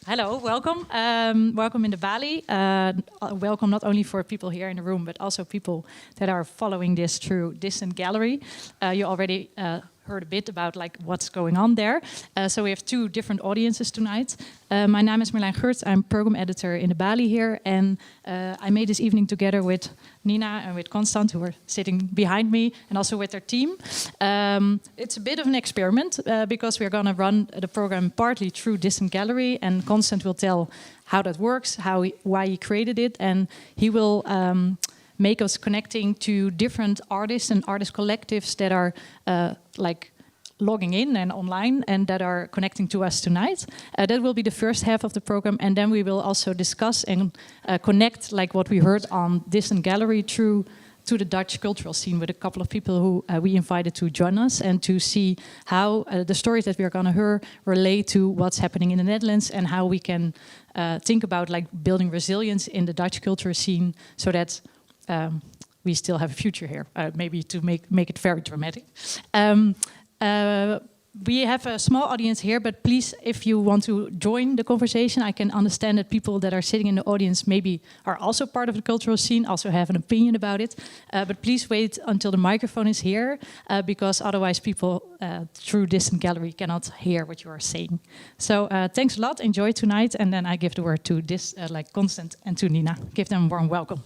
Hello, welcome. Welcome in the Balie. Welcome not only for people here in the room, but also people that are following this through Distant.Gallery. You already heard a bit about what's going on there. So we have two different audiences tonight. My name is Marlijn Geurts. I'm program editor in the Balie here. And I made this evening together with Nina and with Constant, who are sitting behind me, and also with their team. It's a bit of an experiment because we're going to run the program partly through Distant.Gallery, and Constant will tell how that works, why he created it, and he will make us connecting to different artists and artist collectives that are logging in and online and that are connecting to us tonight. That will be the first half of the program, and then we will also discuss and connect what we heard on Distant.Gallery to the Dutch cultural scene with a couple of people who we invited to join us, and to see how the stories that we're going to hear relate to what's happening in the Netherlands, and how we can think about building resilience in the Dutch culture scene so that we still have a future here, maybe to make it very dramatic. We have a small audience here, but please, if you want to join the conversation, I can understand that people that are sitting in the audience maybe are also part of the cultural scene, also have an opinion about it. But please wait until the microphone is here, because otherwise people through Distant.Gallery cannot hear what you are saying. So thanks a lot, enjoy tonight, and then I give the word to Constant and to Nina. Give them a warm welcome.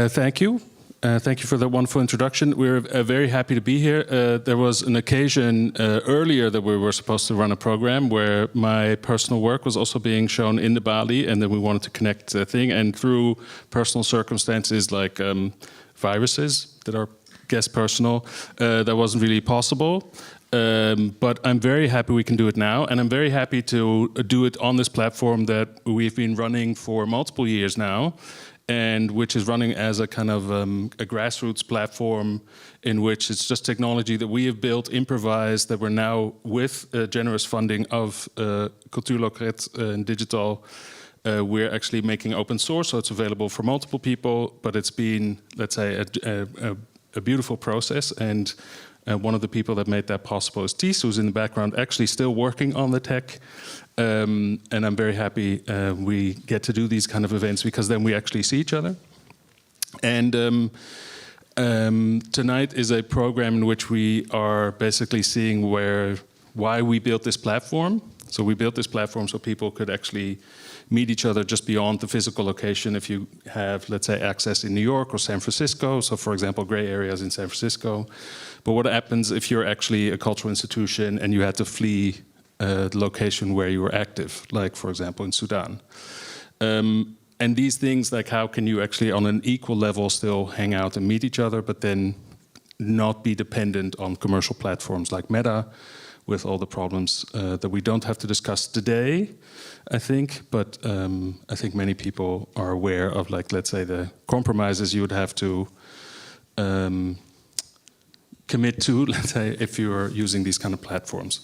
Thank you. Thank you for that wonderful introduction. We're very happy to be here. There was an occasion earlier that we were supposed to run a program where my personal work was also being shown in the Balie, and then we wanted to connect the thing. And through personal circumstances like viruses that are, guess, personal, that wasn't really possible. But I'm very happy we can do it now, and I'm very happy to do it on this platform that we've been running for multiple years now, and which is running as a kind of a grassroots platform in which it's just technology that we have built, improvised, that we're now, with generous funding of Cultuurloket and Digital, we're actually making open source, so it's available for multiple people, but it's been, let's say, a beautiful process. And one of the people that made that possible is Ties, who's in the background, actually still working on the tech. And I'm very happy we get to do these kind of events, because then we actually see each other. And tonight is a program in which we are basically seeing why we built this platform. So we built this platform so people could actually meet each other just beyond the physical location. If you have, let's say, access in New York or San Francisco, so for example, gray areas in San Francisco. But what happens if you're actually a cultural institution and you had to flee the location where you were active, like, for example, in Sudan? And these things, like, how can you actually on an equal level still hang out and meet each other, but then not be dependent on commercial platforms like Meta, with all the problems that we don't have to discuss today, I think. But I think many people are aware of, let's say, the compromises you would have to commit to, let's say, if you are using these kind of platforms.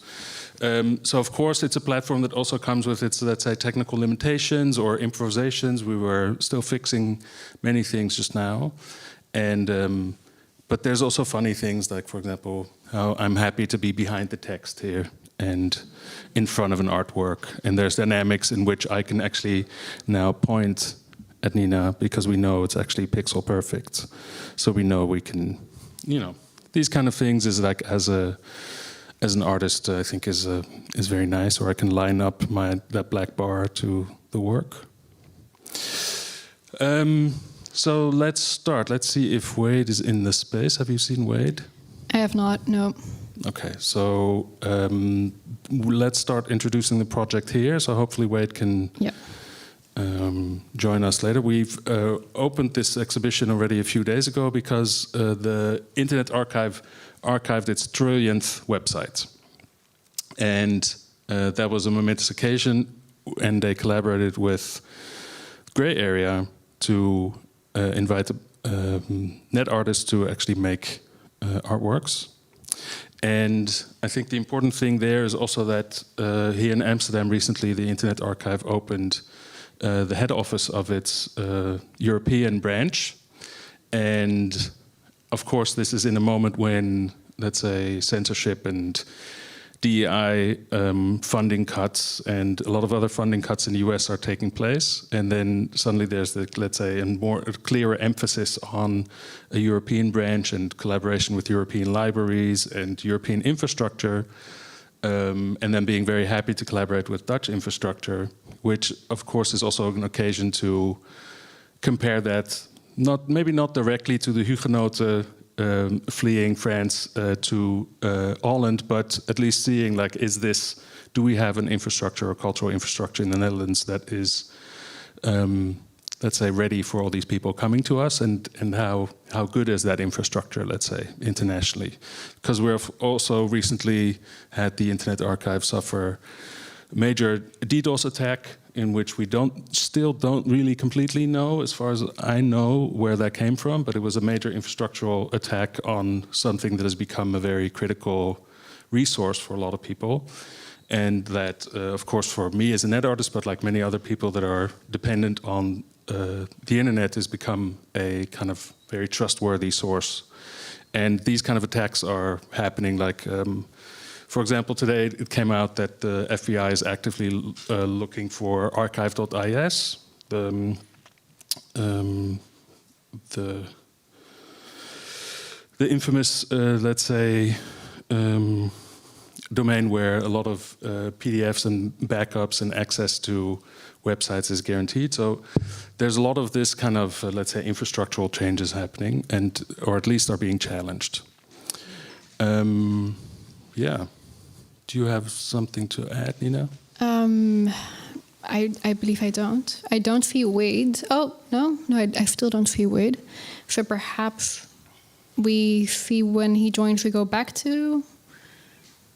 So of course it's a platform that also comes with its, let's say, technical limitations or improvisations. We were still fixing many things just now. And but there's also funny things, like, for example, how I'm happy to be behind the text here and in front of an artwork. And there's dynamics in which I can actually now point at Nina, because we know it's actually pixel perfect. So we know we can, these kind of things is like, as an artist, I think is very nice. Or I can line up that black bar to the work. So let's start. Let's see if Wade is in the space. Have you seen Wade? I have not, no. Okay, so let's start introducing the project here. So hopefully Wade can join us later. We've opened this exhibition already a few days ago because the Internet Archive archived its trillionth website. And that was a momentous occasion, and they collaborated with Gray Area to invite net artists to actually make artworks. And I think the important thing there is also that here in Amsterdam recently, the Internet Archive opened the head office of its European branch. And of course, this is in a moment when let's say, censorship and DEI funding cuts, and a lot of other funding cuts in the US are taking place. And then suddenly there's the, let's say, a clearer emphasis on a European branch and collaboration with European libraries and European infrastructure. And then being very happy to collaborate with Dutch infrastructure, which of course is also an occasion to compare that, maybe not directly to the Hugenoten fleeing France to Holland, but at least seeing, like, do we have an infrastructure or cultural infrastructure in the Netherlands that is, let's say, ready for all these people coming to us, and how good is that infrastructure, let's say, internationally? Because we've also recently had the Internet Archive suffer a major DDoS attack, in which we still don't really completely know, as far as I know, where that came from, but it was a major infrastructural attack on something that has become a very critical resource for a lot of people. And that, of course, for me as a net artist, but like many other people that are dependent on the internet, has become a kind of very trustworthy source. And these kind of attacks are happening, like, for example, today it came out that the FBI is actively looking for archive.is, the infamous, let's say, domain where a lot of PDFs and backups and access to websites is guaranteed. So there's a lot of this kind of, let's say, infrastructural changes happening, or at least are being challenged. Yeah. Do you have something to add, Nina? I believe I don't. I don't see Wade. Oh, no, I still don't see Wade. So perhaps we see when he joins, we go back to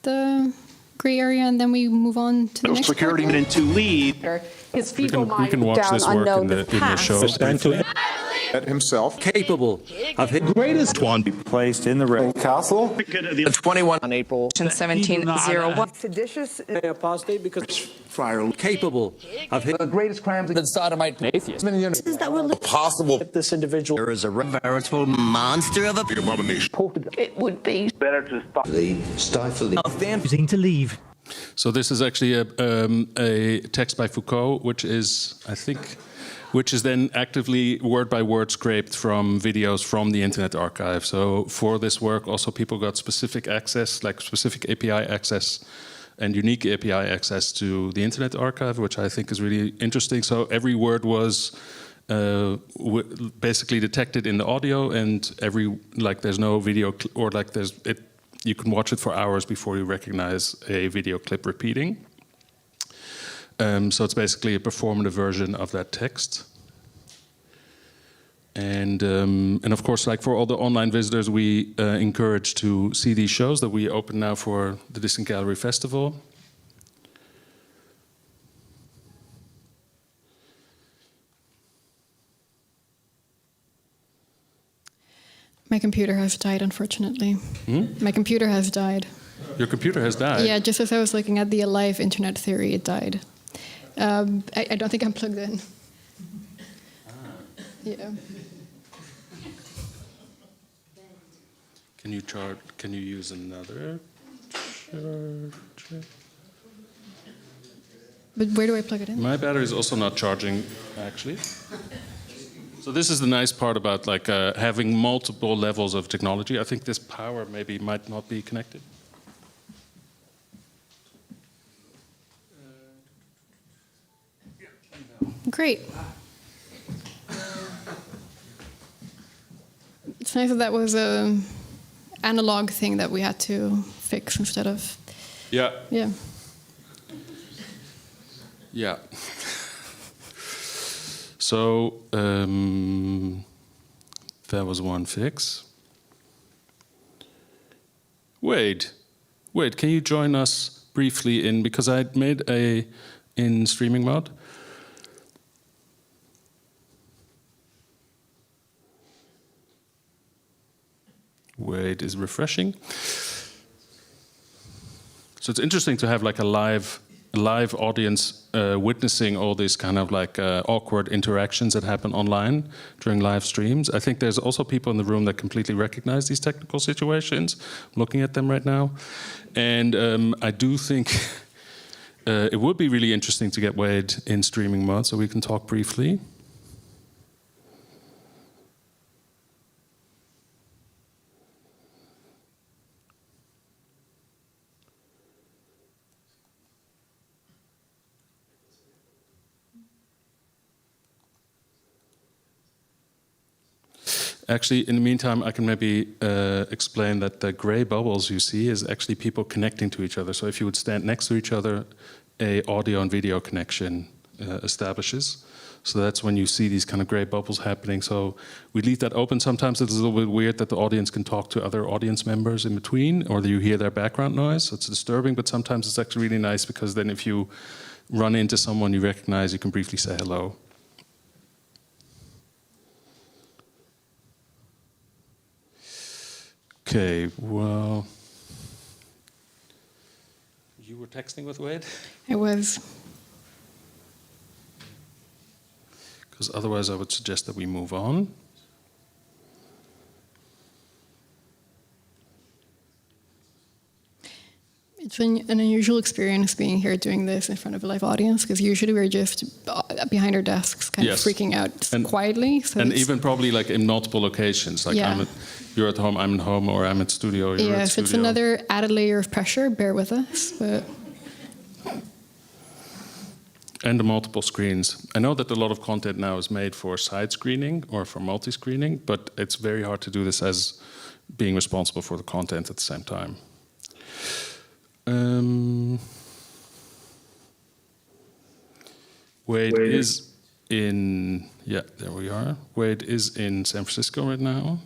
the gray area, and then we move on to the next security minute to lead. His feeble We can watch this work in the show. Himself capable of his greatest one be placed in the red castle. 21 on April 1701. Seditious apostate because Friar capable of his the greatest crimes against sodomite atheists. that were possible. this individual There is a veritable monster of a abomination. It would be better to stop The stifling using to leave. So this is actually a text by Foucault, which is then actively word by word scraped from videos from the Internet Archive. So for this work, also people got specific access, like specific API access and unique API access to the Internet Archive, which I think is really interesting. So every word was basically detected in the audio, and there's no video, or you can watch it for hours before you recognize a video clip repeating. So it's basically a performative version of that text. And of course, like for all the online visitors, we encourage to see these shows that we open now for the Distant.Gallery Festival. My computer has died, unfortunately. My computer has died. Your computer has died? Yeah, just as I was looking at the Alive Internet Theory, it died. I don't think I'm plugged in. Yeah. Can you use another charger? But where do I plug it in? My battery is also not charging, actually. So this is the nice part about having multiple levels of technology. I think this power might not be connected. Great. It's nice that was a analog thing that we had to fix instead of. Yeah. Yeah. Yeah. So that was one fix. Wade, can you join us briefly because I made in streaming mode. Wade is refreshing. So it's interesting to have like a live live audience witnessing all these kind of like awkward interactions that happen online during live streams. I think there's also people in the room that completely recognize these technical situations. I'm looking at them right now. And I do think it would be really interesting to get Wade in streaming mode, so we can talk briefly. Actually, in the meantime, I can maybe explain that the gray bubbles you see is actually people connecting to each other. So if you would stand next to each other, a audio and video connection establishes. So that's when you see these kind of gray bubbles happening. So we leave that open. Sometimes it's a little bit weird that the audience can talk to other audience members in between, or you hear their background noise. So it's disturbing, but sometimes it's actually really nice because then if you run into someone you recognize, you can briefly say hello. Okay, well, you were texting with Wade? I was. Because otherwise I would suggest that we move on. It's been an unusual experience being here doing this in front of a live audience, because usually we're just behind our desks kind of freaking out quietly. So and even probably like in multiple locations. Like you're at home, I'm at home, or I'm at studio, you're at studio. It's another added layer of pressure, bear with us. But and the multiple screens. I know that a lot of content now is made for side screening or for multi-screening, but it's very hard to do this as being responsible for the content at the same time. Wade is in, there we are. Wade is in San Francisco right now.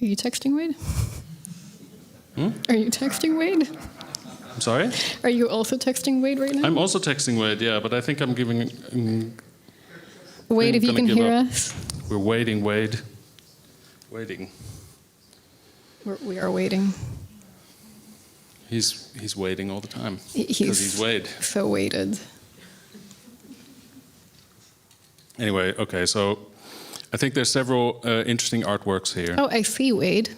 Are you texting Wade? Are you texting Wade? I'm sorry? Are you also texting Wade right now? I'm also texting Wade, yeah, but I think I'm giving... Wade, if you can hear us. We're waiting, Wade. Waiting. We are waiting. He's waiting all the time. Because he's Wade. So waited. Anyway, okay, so I think there's several interesting artworks here. Oh, I see Wade.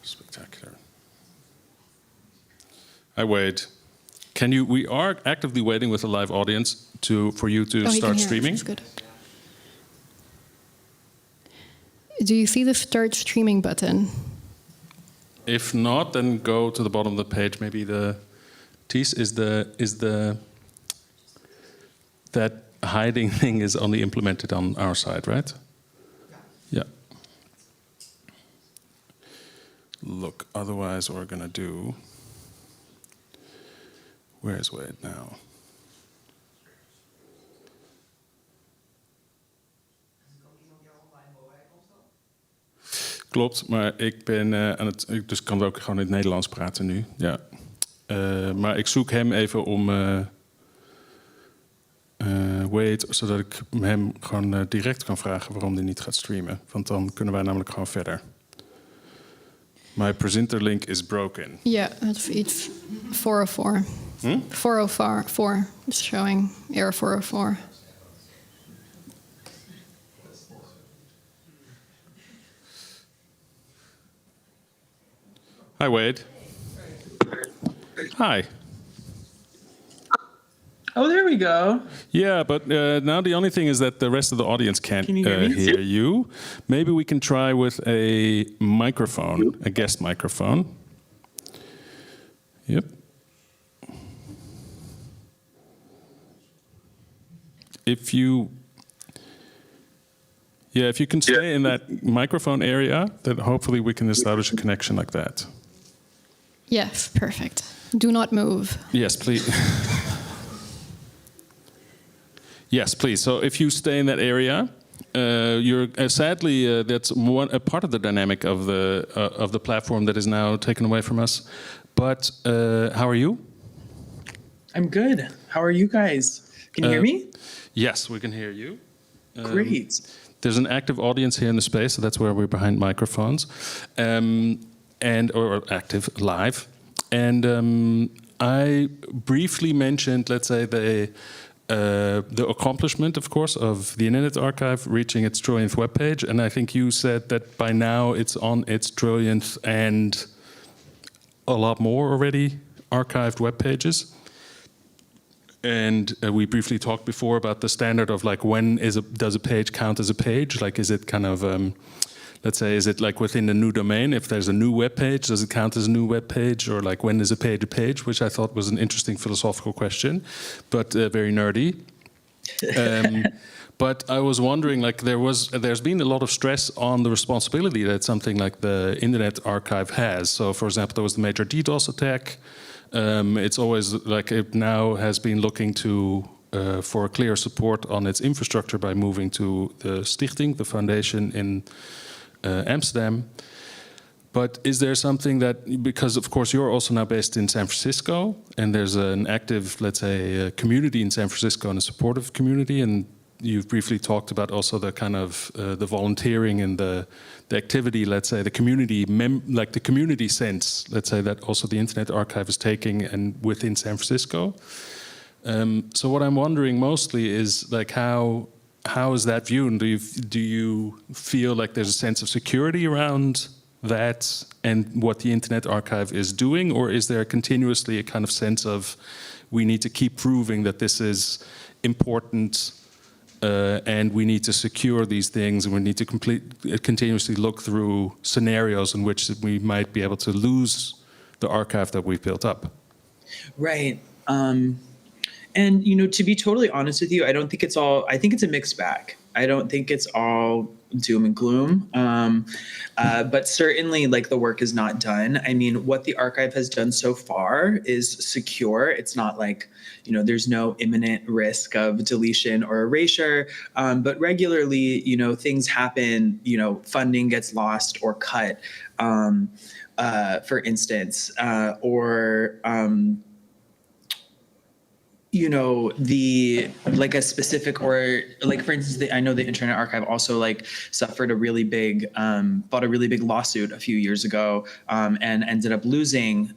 Spectacular. Hi, Wade. We are actively waiting with a live audience for you to start streaming. That's good. Do you see the start streaming button? If not, then go to the bottom of the page. Maybe the tease is that hiding thing is only implemented on our side, right? Yeah. Look, otherwise what we're gonna do. Where is Wade now? Klopt, maar ik ben aan het... Dus ik kan ook gewoon in het Nederlands praten nu. Ja. Maar ik zoek hem even om... Wade, zodat ik hem gewoon direct kan vragen waarom hij niet gaat streamen. Want dan kunnen wij namelijk gewoon verder. My presenter link is broken. Yeah, it's 404. 404 is showing error 404. Hi, Wade. Hi. Oh, there we go. Yeah, but now the only thing is that the rest of the audience can't hear you. Maybe we can try with a microphone, a guest microphone. Yep. If you can stay in that microphone area, then hopefully we can establish a connection like that. Yes, perfect. Do not move. Yes, please. Yes, please. So if you stay in that area, You're sadly that's a part of the dynamic of the platform that is now taken away from us. But how are you? I'm good. How are you guys? Can you hear me? Yes, we can hear you. Great. There's an active audience here in the space, so that's where we're behind microphones, or active live. And I briefly mentioned, let's say, the accomplishment, of course, of the Internet Archive reaching its trillionth webpage, and I think you said that by now it's on its trillionth and a lot more already archived web pages. And we briefly talked before about the standard of like when does a page count as a page? Like, is it kind of let's say, is it like within the new domain? If there's a new web page, does it count as a new web page? Or like when is a page? Which I thought was an interesting philosophical question, but very nerdy. But I was wondering, like, there's been a lot of stress on the responsibility that something like the Internet Archive has. So, for example, there was the major DDoS attack. It's always like it now has been looking to for a clear support on its infrastructure by moving to the Stichting, the foundation in Amsterdam. But is there something that, because of course you're also now based in San Francisco, and there's an active, let's say, community in San Francisco and a supportive community, and you've briefly talked about also the kind of the volunteering and the activity, let's say, the community, like the community sense, let's say, that also the Internet Archive is taking and within San Francisco. So what I'm wondering mostly is like how is that viewed? Do you feel like there's a sense of security around that and what the Internet Archive is doing, or is there continuously a kind of sense of we need to keep proving that this is important? And we need to secure these things, and we need to continuously look through scenarios in which we might be able to lose the archive that we've built up. Right. And, you know, to be totally honest with you, I don't think it's all, I think it's a mixed bag. I don't think it's all doom and gloom. But certainly, like, the work is not done. I mean, what the archive has done so far is secure. It's not like, you know, there's no imminent risk of deletion or erasure. But regularly, you know, things happen, you know, funding gets lost or cut, for instance, you know, like a specific, or like, for instance, I know the Internet Archive also like suffered a really big, bought a really big lawsuit a few years ago, and ended up losing,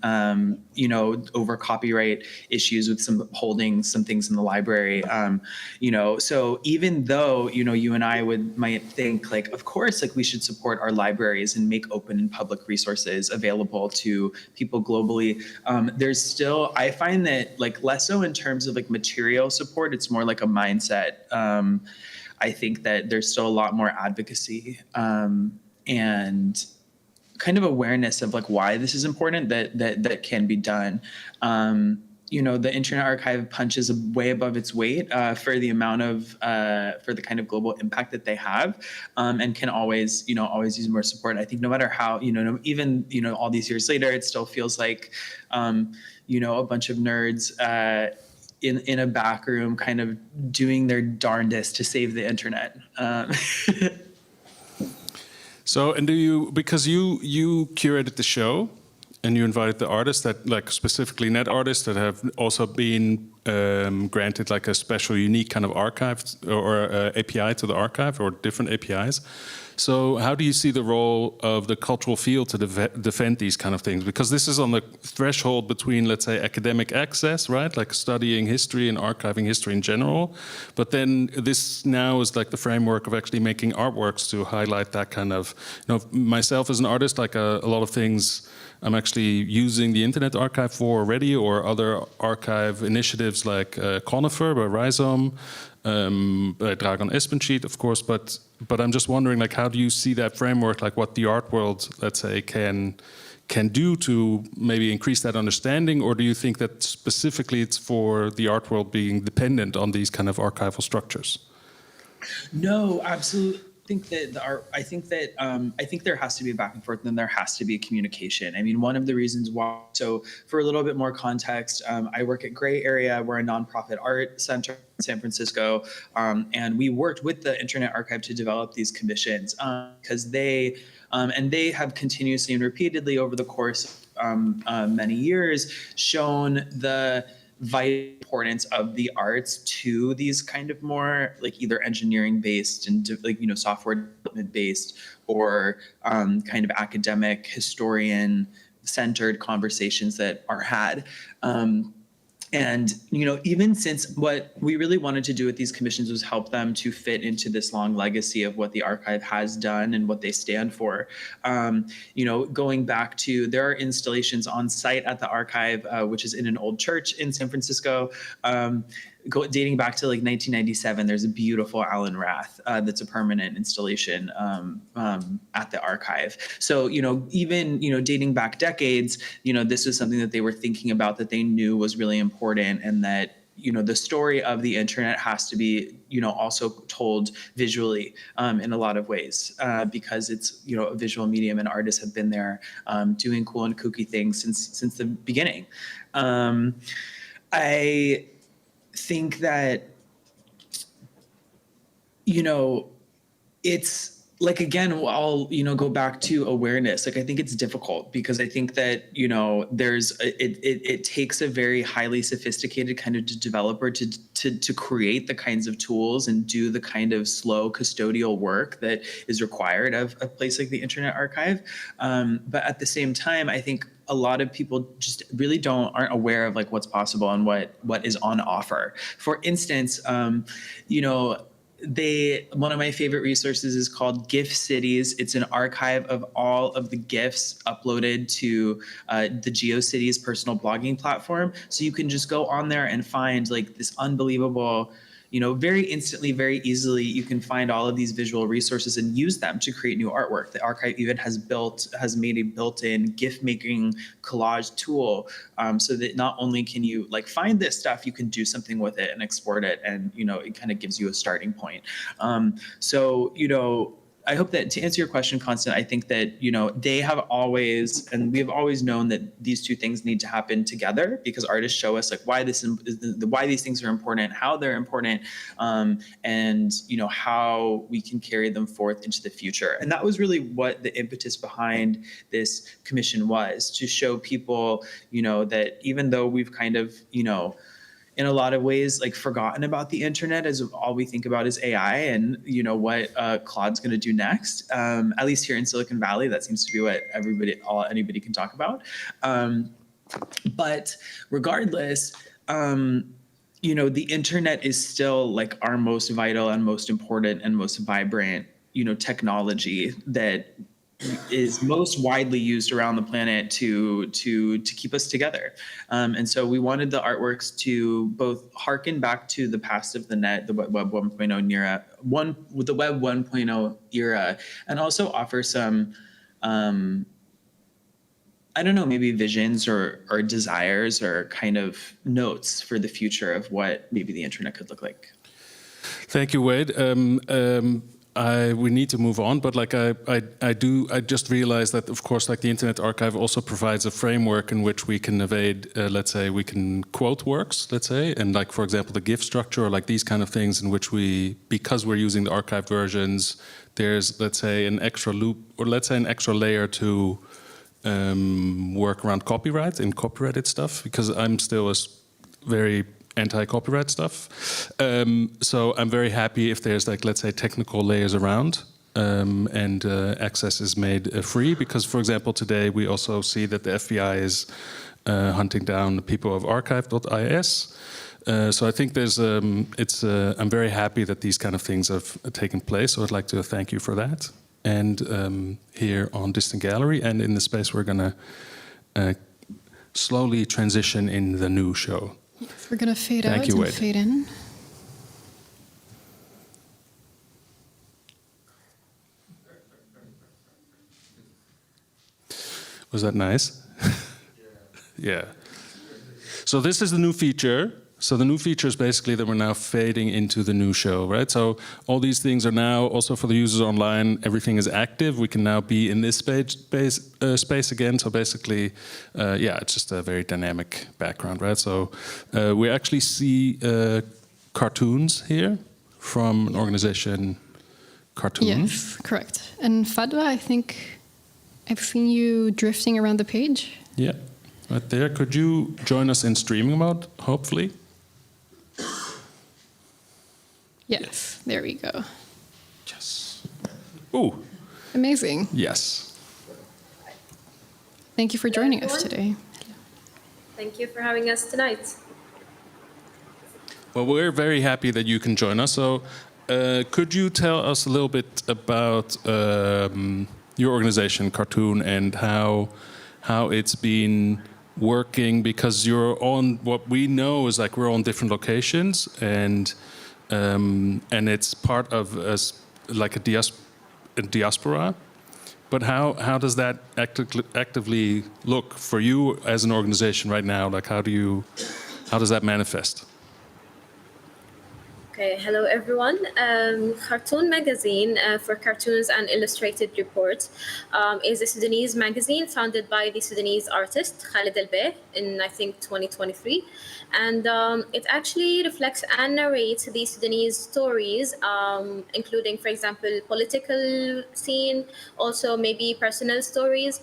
you know, over copyright issues with holding some things in the library. You know, so even though, you know, you and I might think like, of course, like we should support our libraries and make open and public resources available to people globally. There's still, I find that like less so in terms of like material support, it's more like a mindset. I think that there's still a lot more advocacy and kind of awareness of like why this is important that can be done. You know, the Internet Archive punches way above its weight for the amount of for the kind of global impact that they have, and can always use more support. I think no matter how, you know, even, you know, all these years later, it still feels like, you know, a bunch of nerds in a back room kind of doing their darndest to save the internet. So, and because you curated the show and you invited the artists that, like specifically net artists that have also been granted like a special unique kind of archive or API to the archive or different APIs. So how do you see the role of the cultural field to defend these kind of things? Because this is on the threshold between, let's say, academic access, right? Like studying history and archiving history in general. But then this now is like the framework of actually making artworks to highlight that kind of, you know, myself as an artist, like a lot of things I'm actually using the Internet Archive for already, or other archive initiatives like Conifer by Rhizome, by Dragan Espenschied, of course, but I'm just wondering, like, how do you see that framework, like what the art world, let's say, can do to maybe increase that understanding, or do you think that specifically it's for the art world being dependent on these kind of archival structures? No, absolutely. think that I think there has to be a back and forth, and there has to be communication. I mean, one of the reasons why. So, for a little bit more context, I work at Gray Area. We're a nonprofit art center in San Francisco, and we worked with the Internet Archive to develop these commissions because they have continuously and repeatedly over the course of many years shown the vital importance of the arts to these kind of more like either engineering based and software development based or kind of academic historian centered conversations that are had. And, even since what we really wanted to do with these commissions was help them to fit into this long legacy of what the archive has done and what they stand for. Going back to, there are installations on site at the archive, which is in an old church in San Francisco, dating back to like 1997. There's a beautiful Alan Rath that's a permanent installation at the archive. So, even, dating back decades, this was something that they were thinking about, that they knew was really important, and that, the story of the internet has to be, also told visually in a lot of ways because it's, a visual medium, and artists have been there doing cool and kooky things since the beginning. I think that, it's like, again, I'll, go back to awareness. Like, I think it's difficult because I think that, it takes a very highly sophisticated kind of developer to create the kinds of tools and do the kind of slow custodial work that is required of a place like the Internet Archive. But at the same time, I think a lot of people just really aren't aware of like what's possible and what is on offer. For instance, one of my favorite resources is called GIF Cities. It's an archive of all of the GIFs uploaded to the GeoCities personal blogging platform. So you can just go on there and find like this unbelievable, very instantly, very easily, you can find all of these visual resources and use them to create new artwork. The archive even has made a built-in GIF making collage tool so that not only can you like find this stuff, you can do something with it and export it, and it kind of gives you a starting point. I hope that to answer your question, Constant, I think that, they have always, and we have always known that these two things need to happen together because artists show us like why these things are important, how they're important, and, how we can carry them forth into the future. And that was really what the impetus behind this commission was, to show people, that even though we've kind of, in a lot of ways, like forgotten about the internet, as all we think about is AI and what Claude's going to do next. At least here in Silicon Valley, that seems to be what anybody can talk about. But regardless, the internet is still like our most vital and most important and most vibrant, technology that is most widely used around the planet to keep us together. And so we wanted the artworks to both harken back to the past of the net, the Web 1.0 era, the Web 1.0 era, and also offer some, maybe visions or desires or kind of notes for the future of what maybe the internet could look like. Thank you, Wade. We need to move on, but like I just realized that, of course, like the Internet Archive also provides a framework in which we can evade, let's say, we can quote works, let's say, and like, for example, the GIF structure or like these kind of things in which because we're using the archived versions, there's, let's say, an extra loop or let's say an extra layer to work around copyright and copyrighted stuff, because I'm still very anti-copyright stuff. So I'm very happy if there's like, let's say, technical layers around and access is made free, because, for example, today we also see that the FBI is hunting down the people of archive.is. So I think I'm very happy that these kind of things have taken place. So I'd like to thank you for that. And here on Distant.Gallery and in the space we're going to slowly transition in the new show. Yes, we're going to fade out and fade in. Was that nice? Yeah. So this is the new feature. So the new feature is basically that we're now fading into the new show, right? So all these things are now also for the users online. Everything is active. We can now be in this space again. So basically, it's just a very dynamic background, right? So we actually see cartoons here from an organization, Cartoon. Yes, correct. And Fadwa, I think I've seen you drifting around the page. Yeah, right there. Could you join us in streaming mode, hopefully? Yes, there we go. Yes. Ooh. Amazing. Yes. Thank you for joining us today. Thank you for having us tonight. Well, we're very happy that you can join us. So, could you tell us a little bit about your organization, Cartoon, and how it's been working? Because you're on what we know is like we're on different locations, and it's part of like a diaspora. But how does that actively look for you as an organization right now? Like how does that manifest? Okay, hello everyone. Cartoon Magazine for cartoons and illustrated reports is a Sudanese magazine founded by the Sudanese artist Khalid El-Bey in, I think, 2023. And it actually reflects and narrates the Sudanese stories, including, for example, political scene, also maybe personal stories.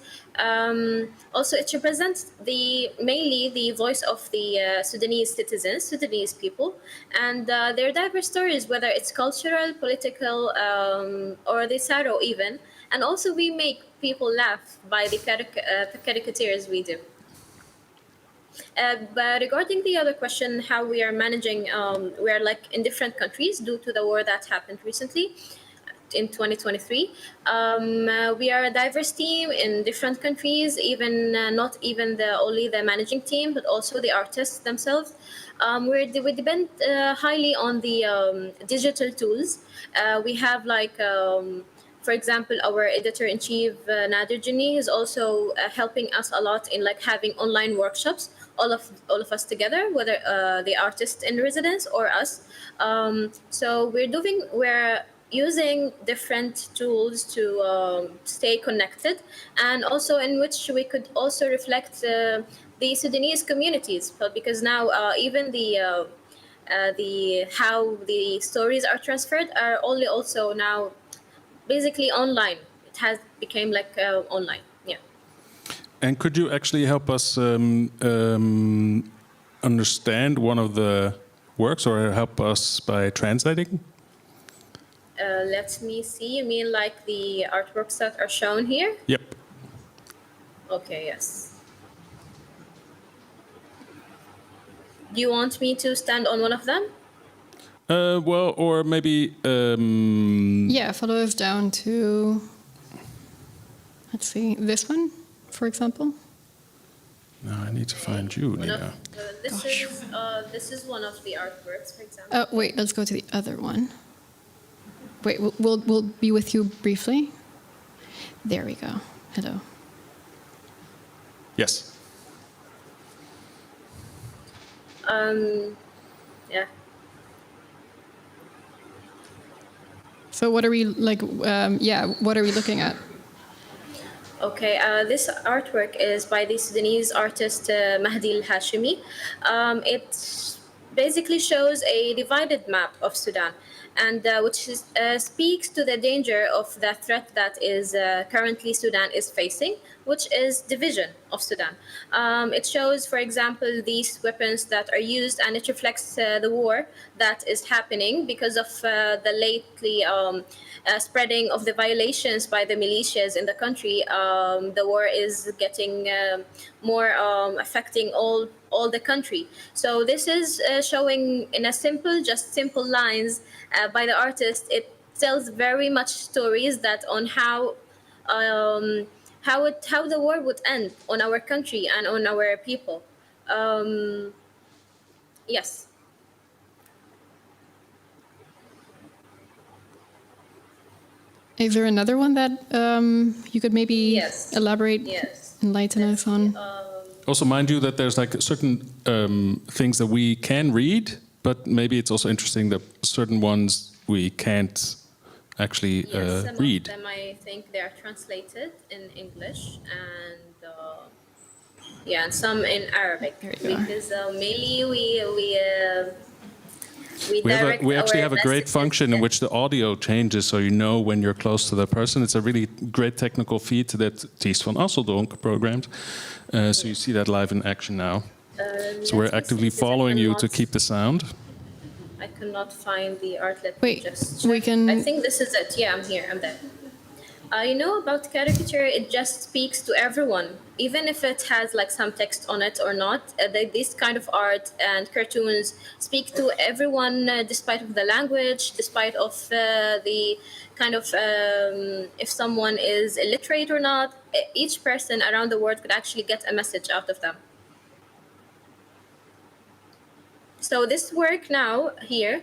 Also, it represents mainly the voice of the Sudanese citizens, Sudanese people, and their diverse stories, whether it's cultural, political, or the sorrow even. And also, we make people laugh by the caricatures we do. But regarding the other question, how we are managing, we are like in different countries due to the war that happened recently in 2023. We are a diverse team in different countries, even not even only the managing team, but also the artists themselves. We depend highly on the digital tools. We have like, for example, our editor-in-chief, Nader Jini, is also helping us a lot in like having online workshops, all of us together, whether the artist in residence or us. So we're using different tools to stay connected, and also in which we could also reflect the Sudanese communities, but because now even the how the stories are transferred are only also now basically online. It has become like online. Yeah. And could you actually help us understand one of the works, or help us by translating? Let me see. You mean like the artworks that are shown here? Yep. Okay, yes. Do you want me to stand on one of them? Well, or maybe... Yeah, follow us down to, let's see, this one, for example. No, I need to find you, Nina. This is one of the artworks, for example. Oh, wait, let's go to the other one. Wait, we'll be with you briefly. There we go. Hello. Yes. Yeah. So what are we like? What are we looking at? Okay, this artwork is by the Sudanese artist Mahdi al-Hashimi. It basically shows a divided map of Sudan, and which speaks to the danger of the threat that is currently Sudan is facing, which is division of Sudan. It shows, for example, these weapons that are used, and it reflects the war that is happening because of the lately spreading of the violations by the militias in the country. The war is getting more affecting all the country. So this is showing in a simple lines by the artist. It tells very much stories that on how the war would end on our country and on our people. Yes. Is there another one that you could maybe elaborate, enlighten us on? Also, mind you that there's like certain things that we can read, but maybe it's also interesting that certain ones we can't actually Yes, some read. of them I think they are translated in English and yeah, and some in Arabic There you are. because mainly we We direct actually our have a great messages. function in which the audio changes, so you know when you're close to the person. It's a really great technical feat that Ties van Asseldonk programmed. So you see that live in action now. So we're actively following you to keep the sound. I cannot find the art. Let Wait, me just we check. can- I think this is it. Yeah, I'm here. I'm there. You know about caricature, it just speaks to everyone, even if it has like some text on it or not. This kind of art and cartoons speak to everyone, despite of the language, despite of the kind of if someone is illiterate or not. Each person around the world could actually get a message out of them. So this work now here,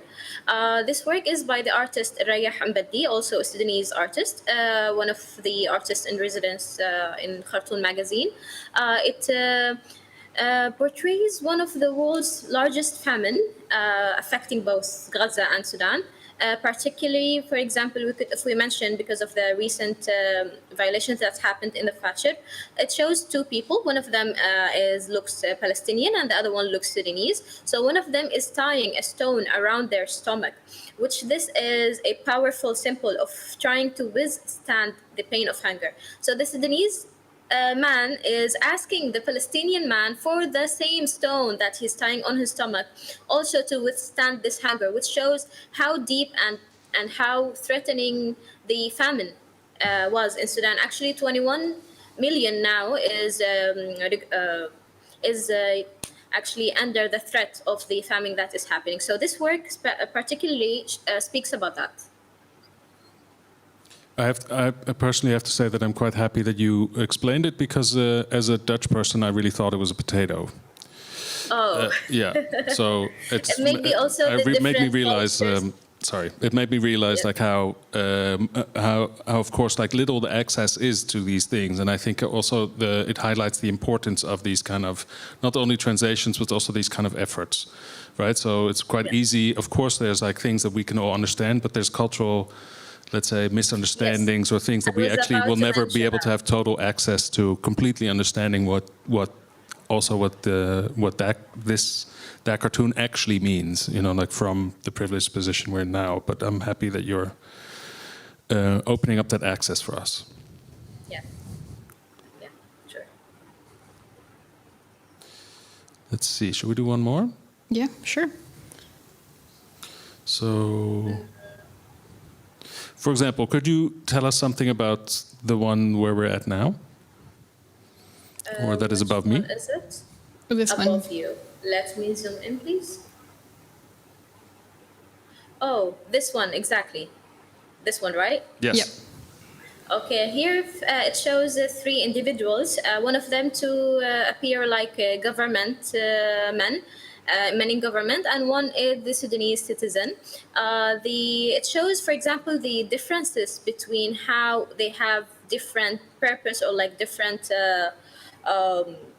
this work is by the artist Rayah Mbadi, also a Sudanese artist, one of the artists in residence in Khartoum magazine. It portrays one of the world's largest famine affecting both Gaza and Sudan. Particularly, for example, if we mention because of the recent violations that happened in the Fashir, it shows two people. One of them looks Palestinian, and the other one looks Sudanese. So one of them is tying a stone around their stomach, which this is a powerful symbol of trying to withstand the pain of hunger. So the Sudanese man is asking the Palestinian man for the same stone that he's tying on his stomach, also to withstand this hunger, which shows how deep and how threatening the famine was in Sudan. Actually, 21 million now is actually under the threat of the famine that is happening. So this work particularly speaks about that. I personally have to say that I'm quite happy that you explained it, because as a Dutch person, I really thought it was a potato. Oh. Yeah. So it's Maybe also the made me different realize. cultures. Sorry, it made me realize like how of course like little the access is to these things, and I think also it highlights the importance of these kind of not only translations but also these kind of efforts, right? So it's quite easy. Of course, there's like things that we can all understand, but there's cultural, let's say, misunderstandings or things that we actually will never be able to have total access to, completely understanding what that cartoon actually means, you know, like from the privileged position we're in now. But I'm happy that you're opening up that access for us. Yeah, sure. Let's see, should we do one more? Yeah, sure. So, for example, could you tell us something about the one where we're at now? Or that is above me? What is it? This Above one. you. Let me zoom in, please. Oh, this one, exactly. This one, right? Yes. Yep. Okay, here it shows three individuals. One of them to appear like government men in government, and one is the Sudanese citizen. It shows, for example, the differences between how they have different purpose or like different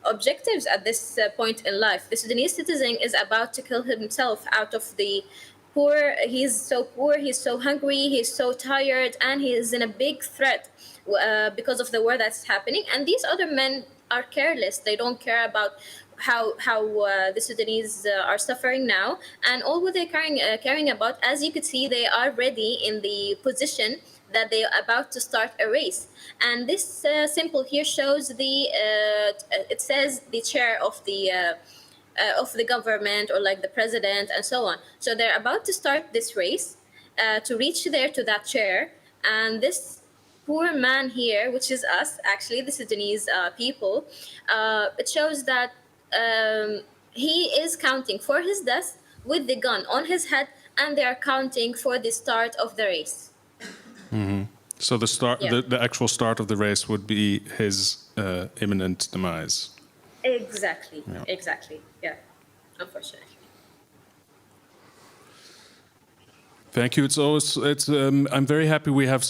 objectives at this point in life. The Sudanese citizen is about to kill himself out of the poor. He's so poor, he's so hungry, he's so tired, and he is in a big threat because of the war that's happening. And these other men are careless. They don't care about how the Sudanese are suffering now, and all what they're caring about, as you could see, they are ready in the position that they are about to start a race. And this symbol here shows it says the chair of the government, or like the president and so on. So they're about to start this race to reach there to that chair. And this poor man here, which is us, actually, the Sudanese people, it shows that he is counting for his death with the gun on his head, and they are counting for the start of the race. Mm-hmm. So the actual start of the race would be his imminent demise. Exactly. Yeah. Unfortunately. Thank you. I'm very happy we have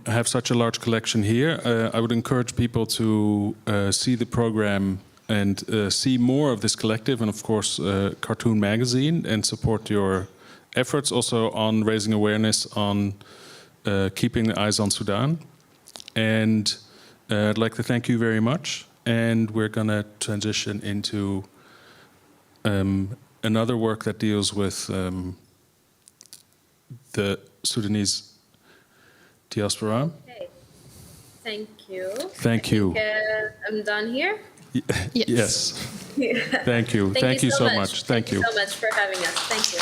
have such a large collection here. I would encourage people to see the program and see more of this collective, and of course, Cartoon Magazine, and support your efforts also on raising awareness on keeping the eyes on Sudan. And I'd like to thank you very much. And we're going to transition into another work that deals with the Sudanese diaspora. Okay. Thank you. Thank you. I'm done here. Yes. Thank you. Thank you so much. Thank you so much for having us. Thank you.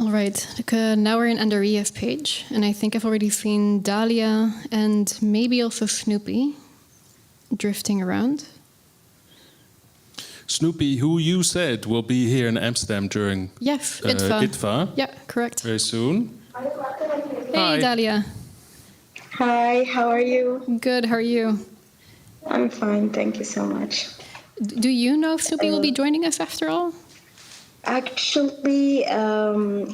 All right, now we're in Andaria's page, and I think I've already seen Dahlia and maybe also Snoopy drifting around. Snoopy, who you said will be here in Amsterdam during ITFA. Yeah, correct. Very soon. Hey, Hi. Dahlia. Hi, how are you? Good, how are you? I'm fine, thank you so much. Do you know if Snoopy will be joining us after all? Actually,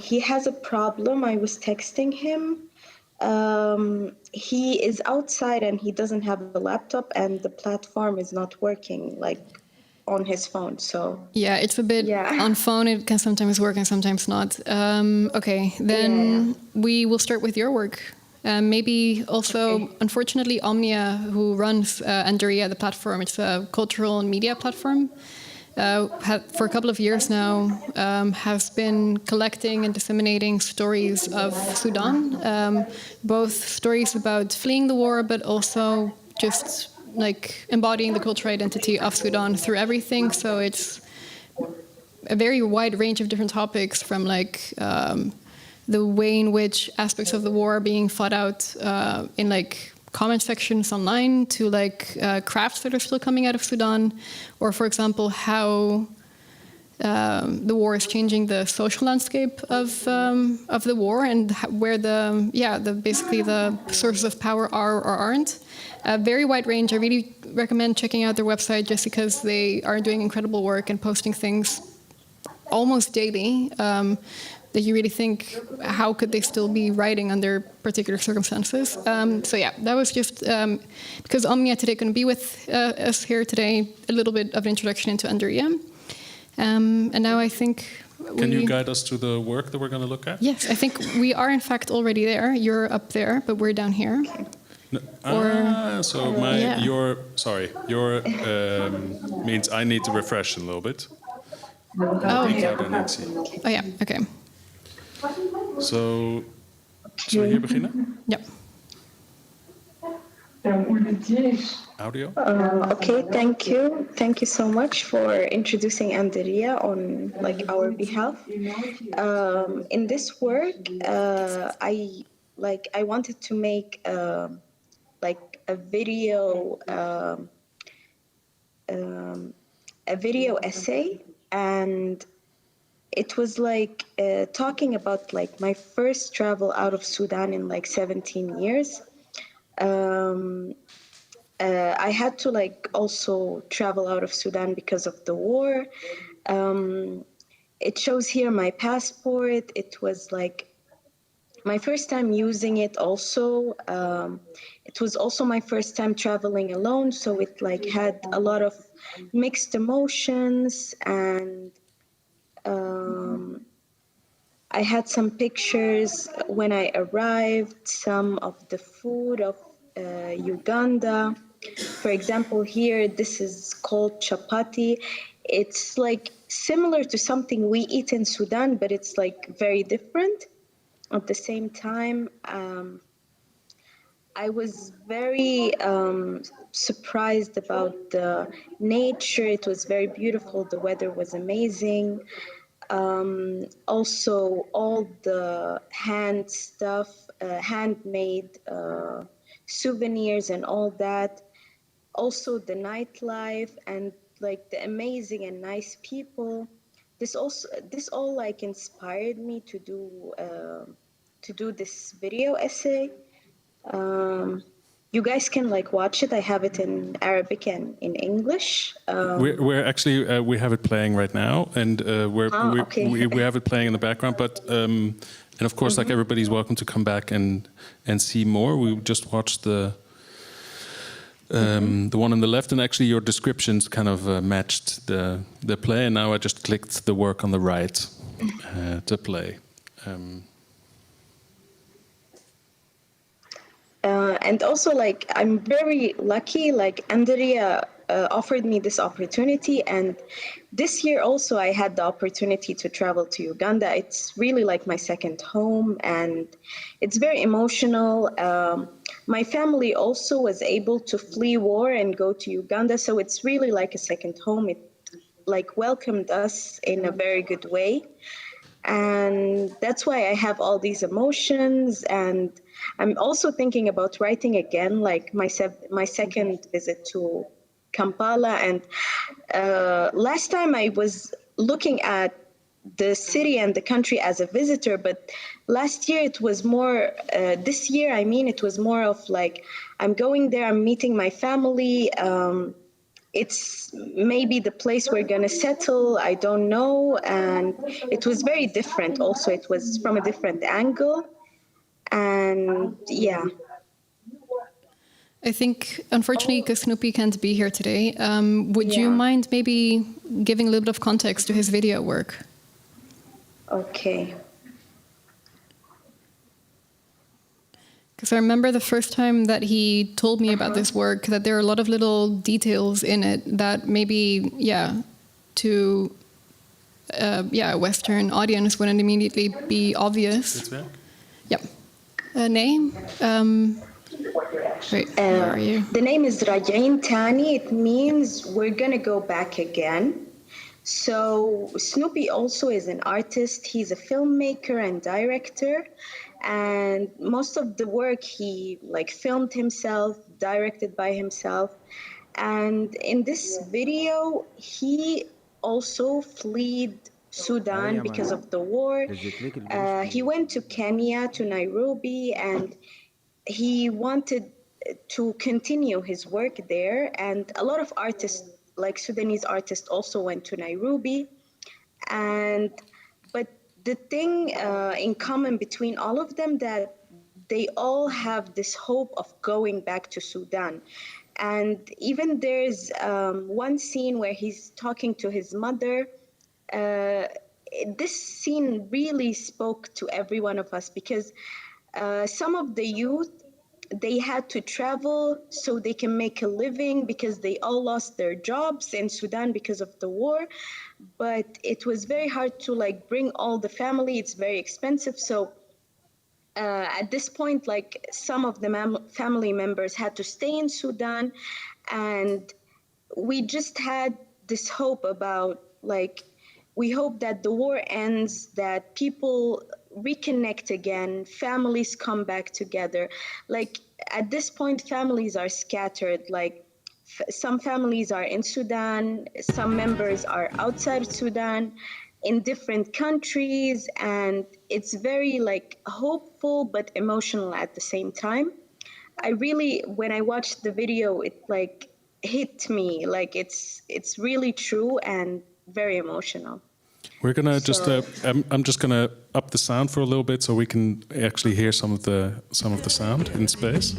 he has a problem. I was texting him. He is outside and he doesn't have a laptop, and the platform is not working, like on his phone. So yeah, it's a bit on phone. It can sometimes work and sometimes not. Okay, then we will start with your work. Maybe also, unfortunately, Omnia, who runs Andaria, the platform, it's a cultural and media platform. For a couple of years now, has been collecting and disseminating stories of Sudan, both stories about fleeing the war, but also just like embodying the cultural identity of Sudan through everything. So it's a very wide range of different topics, from like the way in which aspects of the war are being fought out in like comment sections online, to like crafts that are still coming out of Sudan, or for example how the war is changing the social landscape of the war, and where basically the sources of power are or aren't. A very wide range. I really recommend checking out their website, just because they are doing incredible work and posting things almost daily. That you really think, how could they still be writing under particular circumstances? So yeah, that was just because Omnia today couldn't be with us here today, a little bit of an introduction into Andaria. And now I think Can you guide us to the work that we're going to look at? Yes, I think we are in fact already there. You're up there, but we're down here. No, your means I need to refresh a little bit. Oh yeah, okay. Zullen we hier beginnen? Ja. Audio? Okay, thank you. Thank you so much for introducing Andaria on like our behalf. In this work, I wanted to make like a video essay, and it was like talking about like my first travel out of Sudan in like 17 years. I had to like also travel out of Sudan because of the war. It shows here my passport. It was like my first time using it also. It was also my first time traveling alone, so it like had a lot of mixed emotions, and I had some pictures when I arrived, some of the food of Uganda. For example, here, this is called chapati. It's like similar to something we eat in Sudan, but it's like very different. At the same time, I was very surprised about the nature. It was very beautiful. The weather was amazing. Also, all the hand stuff, handmade souvenirs and all that. Also, the nightlife and like the amazing and nice people. This all like inspired me to do this video essay. you guys can like watch it. I have it in Arabic and in English. We're actually we have it playing right now, and okay. we have it playing in the background. But and of course, like everybody's welcome to come back and see more. We just watched the one on the left, and actually your descriptions kind of matched the play. And now I just clicked the work on the right to play. And also, like, I'm very lucky, like, Andrea offered me this opportunity. And this year also, I had the opportunity to travel to Uganda. It's really like my second home, and it's very emotional. My family also was able to flee war and go to Uganda. So it's really like a second home. It like welcomed us in a very good way. And that's why I have all these emotions. And I'm also thinking about writing again, like my second visit to Kampala. And last time I was looking at the city and the country as a visitor, but last year it was more, this year, I mean, it was more of like, I'm going there, I'm meeting my family. It's maybe the place we're going to settle, I don't know. And it was very different also. It was from a different angle. And yeah. I think, unfortunately, because Snoopy can't be here today, would you mind maybe giving a little bit of context to his video work? Okay. Because I remember the first time that he told me about this work, that there are a lot of little details in it that maybe, to a Western audience wouldn't immediately be obvious. Yep. Name? Wait, where are you? The name is Rajain Tani. It means we're going to go back again. So Snoopy also is an artist. He's a filmmaker and director. And most of the work he like filmed himself, directed by himself. And in this video, he also fled Sudan because of the war. He went to Kenya, to Nairobi, and he wanted to continue his work there. And a lot of artists, like Sudanese artists, also went to Nairobi. But the thing in common between all of them, that they all have this hope of going back to Sudan. And even there's one scene where he's talking to his mother. This scene really spoke to every one of us, because some of the youth, they had to travel so they can make a living, because they all lost their jobs in Sudan because of the war. But it was very hard to like bring all the family. It's very expensive. So at this point, like some of the family members had to stay in Sudan. And we just had this hope about like, we hope that the war ends, that people reconnect again, families come back together. Like at this point, families are scattered. Like some families are in Sudan, some members are outside Sudan, in different countries, and it's very like hopeful but emotional at the same time. I really, when I watched the video, it like hit me, like it's really true and very emotional. We're gonna just. I'm just gonna up the sound for a little bit so we can actually hear some of the sound in space.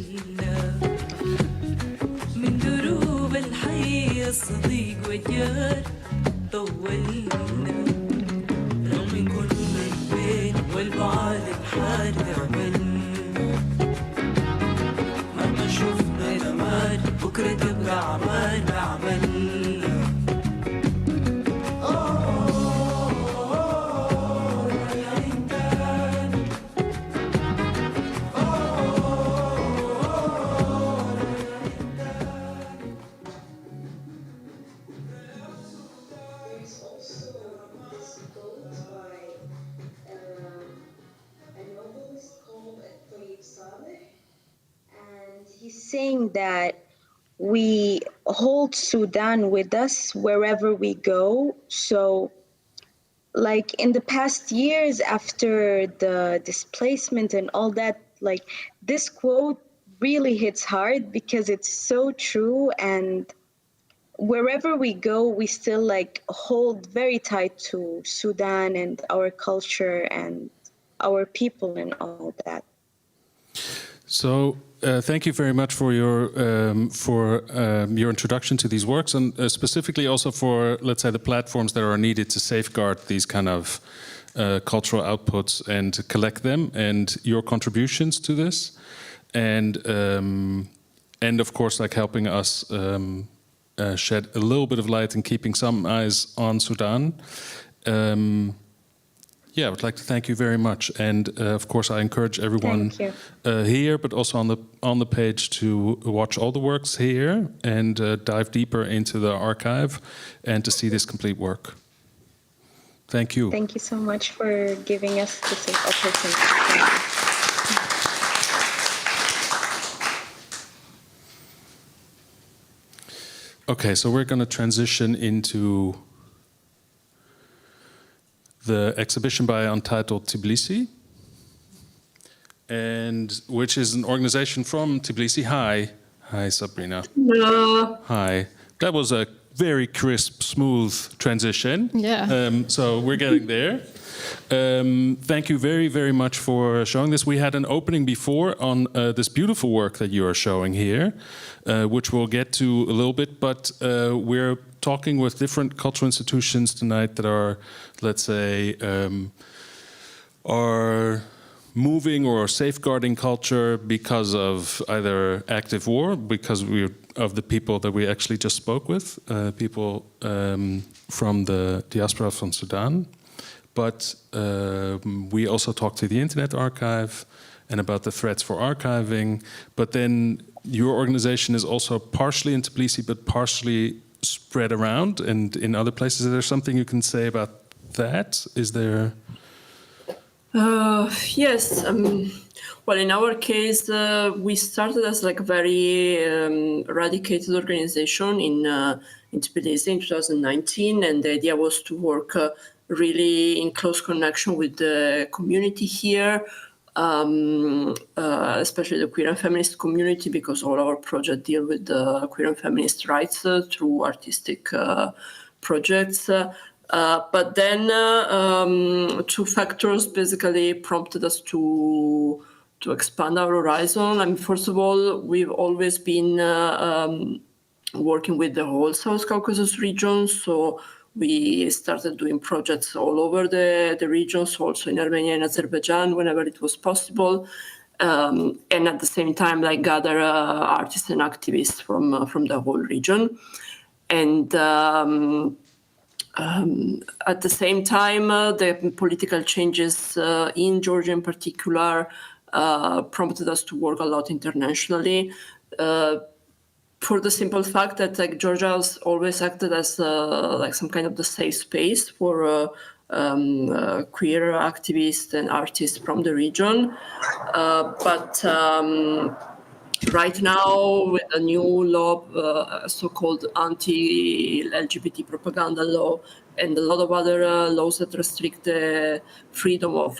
Saying that we hold Sudan with us wherever we go. So like in the past years after the displacement and all that, like this quote really hits hard because it's so true, and wherever we go, we still like hold very tight to Sudan and our culture and our people and all that. So thank you very much for your introduction to these works, and specifically also for, let's say, the platforms that are needed to safeguard these kind of cultural outputs and to collect them, and your contributions to this, and of course, like helping us shed a little bit of light and keeping some eyes on Sudan. Yeah, I would like to thank you very much, and of course, I encourage everyone here, but also on the page, to watch all the works here and dive deeper into the archive and to see this complete work. Thank you. Thank you so much for giving us this opportunity. Okay, so we're going to transition into the exhibition by Untitled Tbilisi, and which is an organization from Tbilisi. Hi, Sabrina. Hello. Hi. That was a very crisp, smooth transition. Yeah. So we're getting there. Thank you very, very much for showing this. We had an opening before on this beautiful work that you are showing here, which we'll get to a little bit, but we're talking with different cultural institutions tonight that are, let's say, are moving or safeguarding culture because of either active war, because of the people that we actually just spoke with, people from the diaspora from Sudan. But we also talked to the Internet Archive and about the threats for archiving. But then your organization is also partially in Tbilisi, but partially spread around and in other places. Is there something you can say about that? Is there? Yes. Well, in our case, we started as like a very eradicated organization in Tbilisi in 2019, and the idea was to work really in close connection with the community here, especially the queer and feminist community, because all our projects deal with the queer and feminist rights through artistic projects. But then two factors basically prompted us to expand our horizon. I mean, first of all, we've always been working with the whole South Caucasus region, so we started doing projects all over the regions, also in Armenia and Azerbaijan, whenever it was possible, and at the same time, like gather artists and activists from the whole region. And at the same time, the political changes in Georgia in particular prompted us to work a lot internationally. For the simple fact that like Georgia has always acted as like some kind of the safe space for queer activists and artists from the region, but right now with a new law, so-called anti-LGBT propaganda law, and a lot of other laws that restrict the freedom of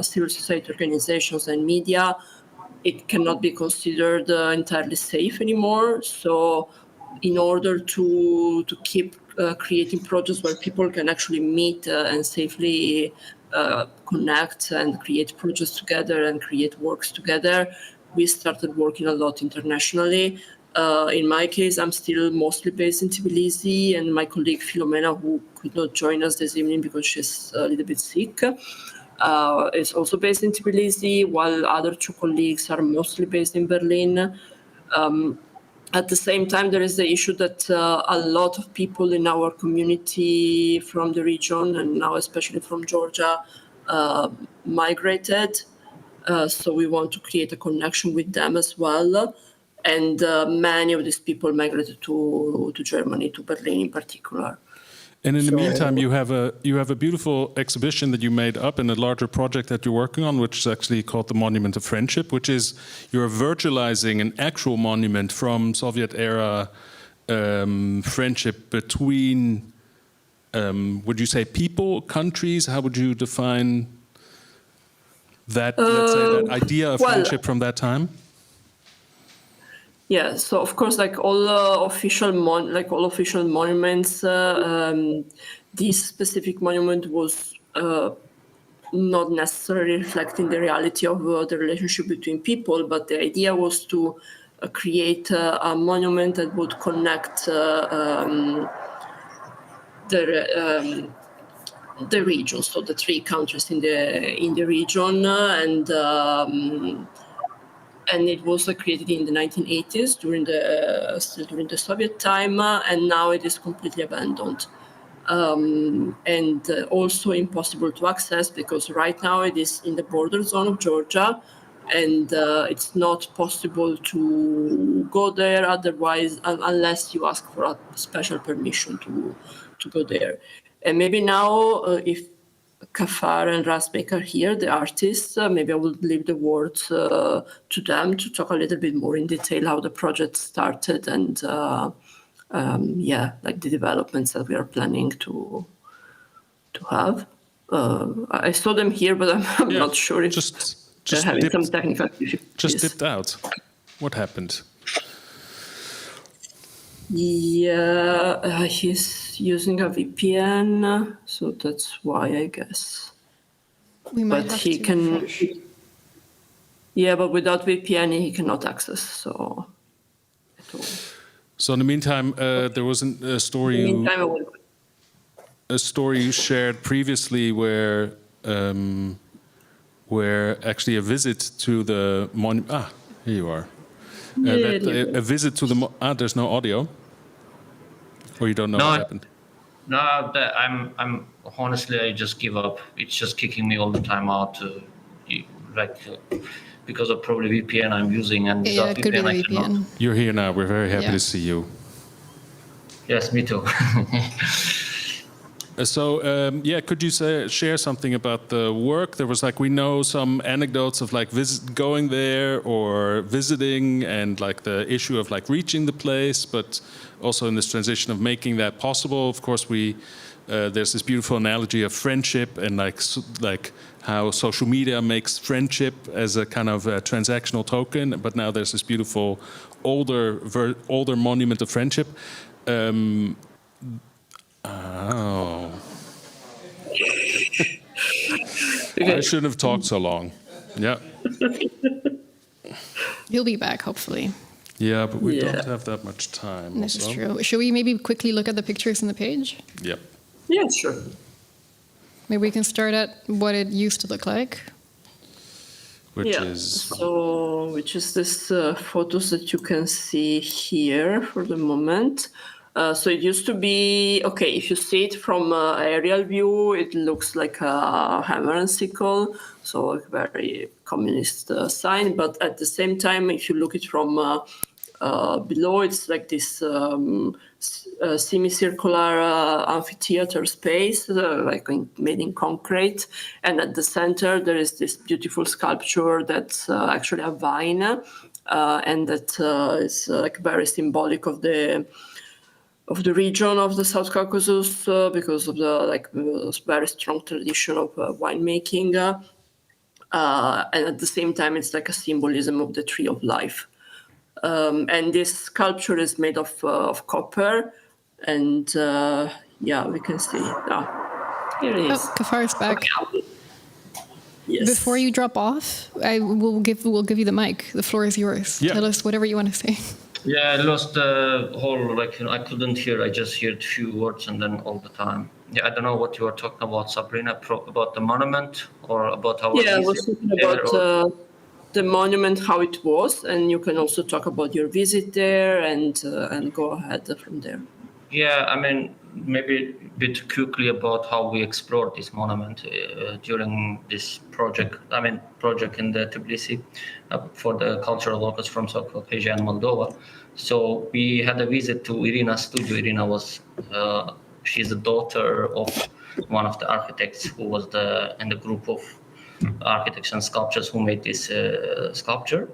civil society organizations and media, it cannot be considered entirely safe anymore. So in order to keep creating projects where people can actually meet and safely connect and create projects together and create works together, we started working a lot internationally. In my case, I'm still mostly based in Tbilisi, and my colleague Filomena, who could not join us this evening because she's a little bit sick, is also based in Tbilisi, while other two colleagues are mostly based in Berlin. At the same time, there is the issue that a lot of people in our community from the region, and now especially from Georgia, migrated. So we want to create a connection with them as well. And many of these people migrated to Germany, to Berlin in particular. And in the meantime, you have a beautiful exhibition that you made up in a larger project that you're working on, which is actually called the Monument of Friendship, which is you're virtualizing an actual monument from Soviet-era friendship between, would you say, people, countries? How would you define that, let's say, that idea of friendship from that time? Yeah, so of course, like all official monuments, this specific monument was not necessarily reflecting the reality of the relationship between people, but the idea was to create a monument that would connect the region, so the three countries in the region, and it was created in the 1980s still during the Soviet time, and now it is completely abandoned. And also impossible to access because right now it is in the border zone of Georgia, and it's not possible to go there otherwise unless you ask for a special permission to go there. And maybe now, if Kafar and Rasbek are here, the artists, maybe I will leave the word to them to talk a little bit more in detail how the project started and like the developments that we are planning to have. I saw them here, but I'm not sure if they're having some technical difficulties. Just dipped out. What happened? Yeah, he's using a VPN, so that's why, I guess. We might have to refresh. Yeah, but without VPN, he cannot access. So in the meantime, there was a story. A story you shared previously where actually a visit to the monument. Ah, here you are. A visit to the. There's no audio. Or you don't know what happened. No, I'm honestly, I just give up. It's just kicking me all the time out. Because of probably VPN I'm using, and yeah, it could be the VPN. You're here now. We're very happy to see you. Yes, me too. So, could you share something about the work? There was we know some anecdotes of going there or visiting and the issue of reaching the place, but also in this transition of making that possible. Of course, there's this beautiful analogy of friendship and how social media makes friendship as a kind of a transactional token, but now there's this beautiful older monument of friendship. I shouldn't have talked so long. Yeah. He'll be back, hopefully. Yeah, but we don't have that much time. This is true. Should we maybe quickly look at the pictures in the page? Yep. Yeah, sure. Maybe we can start at what it used to look like. Which is this photos that you can see here for the moment. So it used to be, if you see it from aerial view, it looks like a hammer and sickle, so a very communist sign. But at the same time, if you look it from below, it's like this semicircular amphitheater space, made in concrete. And at the center, there is this beautiful sculpture that's actually a vine, and that is very symbolic of the region of the South Caucasus because of the very strong tradition of winemaking. And at the same time, it's like a symbolism of the tree of life. And this sculpture is made of copper. And we can see. Here it is. Oh, Kafar is back. Okay. Yes. Before you drop off, we'll give you the mic. The floor is yours. Yeah. Tell us whatever you want to say. Yeah, I lost the whole, I couldn't hear. I just heard a few words and then all the time. Yeah, I don't know what you were talking about, Sabrina, about the monument or about how... Yeah, I was talking about the monument, how it was, and you can also talk about your visit there and go ahead from there. Yeah, I mean, maybe a bit quickly about how we explored this monument during this project in the Tbilisi for the cultural workers from South Caucasia and Moldova. So we had a visit to Irina's studio. Irina she's the daughter of one of the architects who was in the group of architects and sculptors who made this sculpture.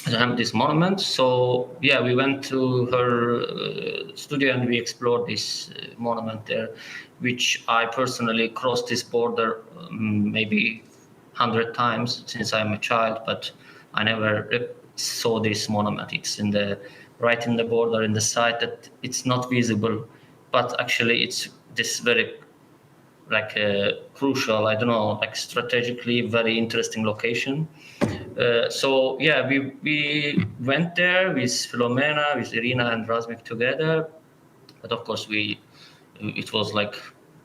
This monument. So we went to her studio and we explored this monument there, which I personally crossed this border maybe 100 times since I'm a child, but I never saw this monument. It's right in the border, in the site that it's not visible, but actually it's this very crucial, I don't know, like strategically very interesting location. So yeah, we went there with Filomena, with Irina and Razmik together, but of course it was like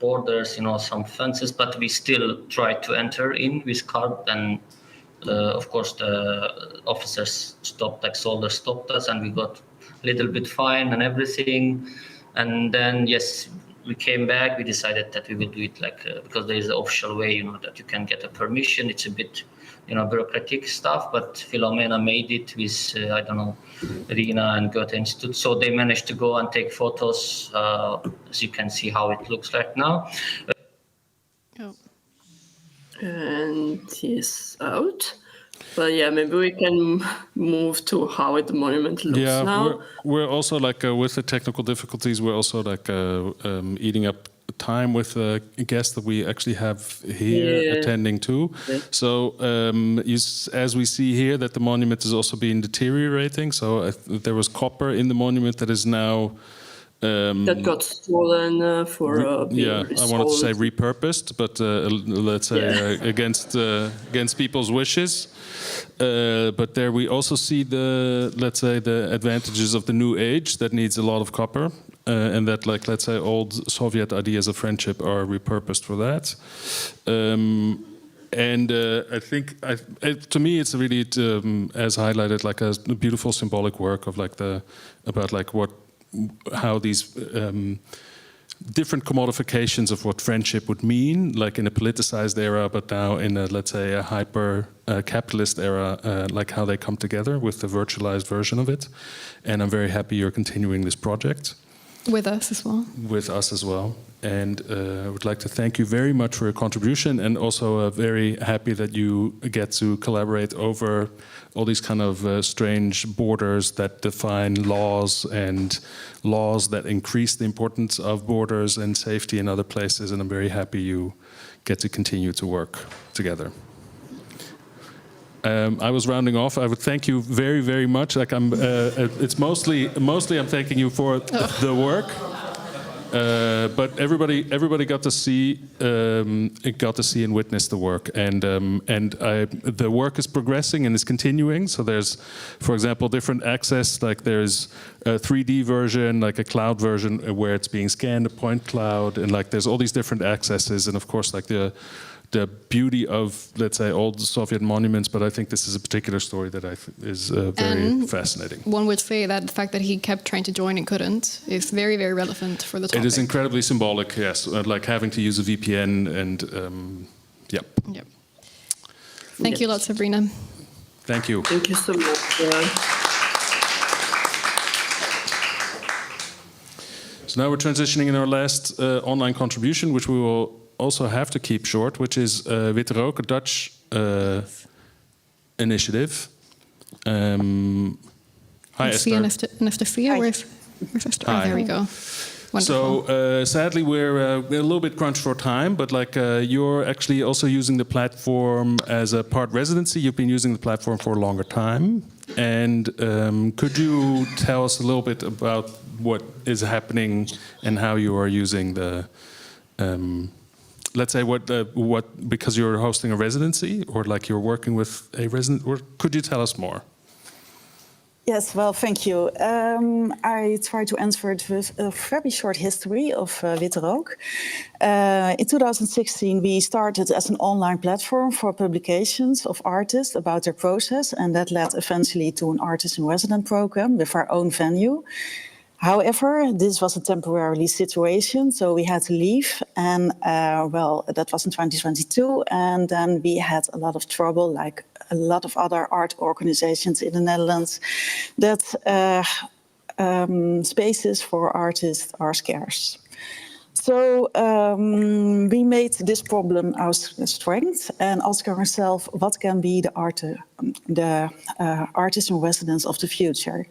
borders, some fences, but we still tried to enter in with card, and of course the officers soldiers stopped us, and we got a little bit fine and everything. And then yes, we came back. We decided that we would do it because there is an official way, that you can get a permission. It's a bit, bureaucratic stuff, but Filomena made it with, Rina and Goethe Institute. So they managed to go and take photos. As you can see how it looks like now. And he's out. But yeah, maybe we can move to how the monument looks now. We're also with the technical difficulties, we're also eating up time with a guest that we actually have here attending too. Yeah. So as we see here, that the monument is also being deteriorating. So there was copper in the monument that is now that got stolen for I wanted to say repurposed, but let's say against people's wishes. But there we also see the advantages of the new age that needs a lot of copper, and that let's say old Soviet ideas of friendship are repurposed for that. And I think to me it's really as highlighted a beautiful symbolic work of how these different commodifications of what friendship would mean, in a politicized era, but now in let's say a hyper capitalist era, how they come together with the virtualized version of it. And I'm very happy you're continuing this project. With us as well. With us as well. And I would like to thank you very much for your contribution, and also very happy that you get to collaborate over all these kind of strange borders that define laws, and laws that increase the importance of borders and safety in other places. And I'm very happy you get to continue to work together. I was rounding off. I would thank you very, very much. It's mostly I'm thanking you for the work. But everybody got to see and witness the work, and the work is progressing and is continuing. So there's, for example, different access. There's a 3D version, a cloud version where it's being scanned, a point cloud, and there's all these different accesses. And of course, the beauty of, let's say, old Soviet monuments, but I think this is a particular story that is very fascinating. One would say that the fact that he kept trying to join and couldn't is very, very relevant for the topic. It is incredibly symbolic, yes, having to use a VPN and, Yep. Thank you a lot, Sabrina. Thank you. Thank you so much. So now we're transitioning in our last online contribution, which we will also have to keep short, which is Witte Rook, a Dutch initiative. Hi, Esther. Esther, where's Esther? Oh, there we go. Wonderful. So sadly, we're a little bit crunched for time, but you're actually also using the platform as a part residency. You've been using the platform for a longer time. And could you tell us a little bit about what is happening and how you are using the let's say what because you're hosting a residency, or you're working with a resident, or could you tell us more? Yes, well, thank you. I try to answer it with a very short history of Witte Rook. In 2016, we started as an online platform for publications of artists about their process, and that led eventually to an artist-in-resident program with our own venue. However, this was a temporary situation, so we had to leave, and that was in 2022, and then we had a lot of trouble, like a lot of other art organizations in the Netherlands, that spaces for artists are scarce. So we made this problem our strength and asked ourselves what can be the artist in residence of the future.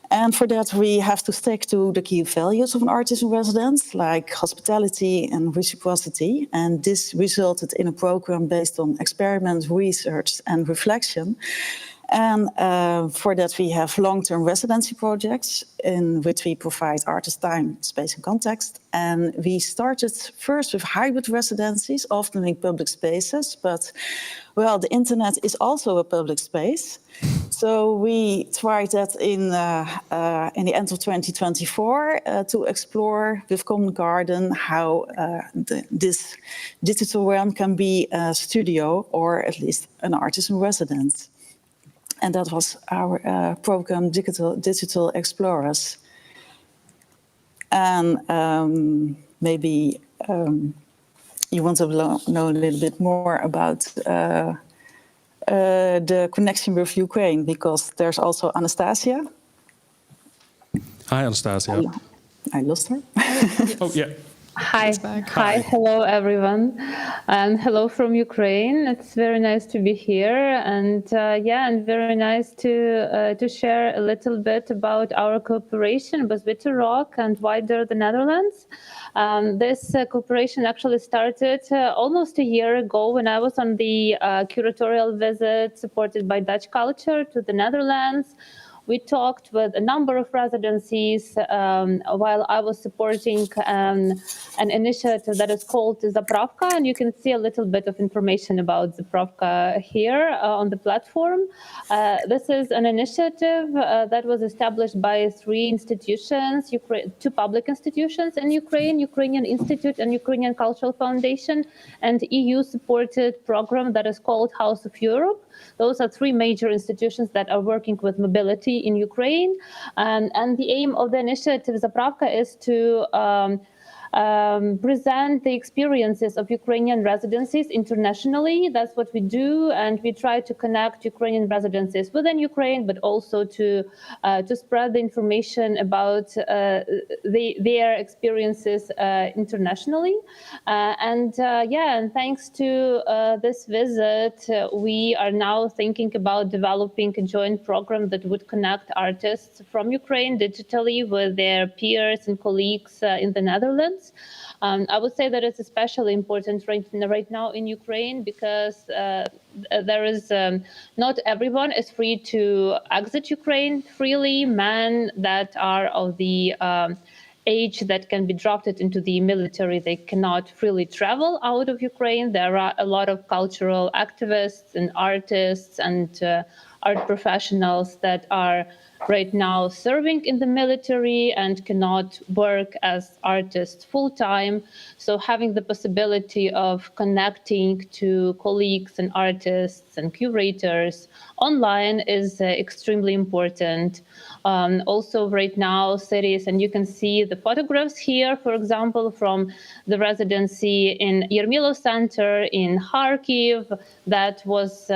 And for that, we have to stick to the key values of an artist in residence, like hospitality and reciprocity. And this resulted in a program based on experiment, research, and reflection. And for that, we have long-term residency projects in which we provide artist time, space, and context. And we started first with hybrid residencies, often in public spaces. But, well, the internet is also a public space. So we tried that in the end of 2024 to explore with Common Garden how this digital realm can be a studio or at least an artist in residence. And that was our program, Digital Explorers. And maybe you want to know a little bit more about the connection with Ukraine, because there's also Anastasia. Hi, Anastasia. I lost her. Oh, yeah. Hi. Hi, hello everyone, and hello from Ukraine. It's very nice to be here, and and very nice to share a little bit about our cooperation with Witterok and wider the Netherlands. This cooperation actually started almost a year ago when I was on the curatorial visit supported by Dutch Culture to the Netherlands. We talked with a number of residencies while I was supporting an initiative that is called Zapravka, and you can see a little bit of information about Zapravka here on the platform. This is an initiative that was established by three institutions, two public institutions in Ukraine, Ukrainian Institute and Ukrainian Cultural Foundation, and EU-supported program that is called House of Europe. Those are three major institutions that are working with mobility in Ukraine. And the aim of the initiative Zapravka is to present the experiences of Ukrainian residencies internationally. That's what we do, and we try to connect Ukrainian residencies within Ukraine, but also to spread the information about their experiences internationally. And thanks to this visit, we are now thinking about developing a joint program that would connect artists from Ukraine digitally with their peers and colleagues in the Netherlands. I would say that it's especially important right now in Ukraine because there is not everyone is free to exit Ukraine freely. Men that are of the age that can be drafted into the military, they cannot freely travel out of Ukraine. There are a lot of cultural activists and artists and art professionals that are right now serving in the military and cannot work as artists full-time. So having the possibility of connecting to colleagues and artists and curators online is extremely important. Also right now cities, and you can see the photographs here, for example, from the residency in Yermilo Center in Kharkiv that was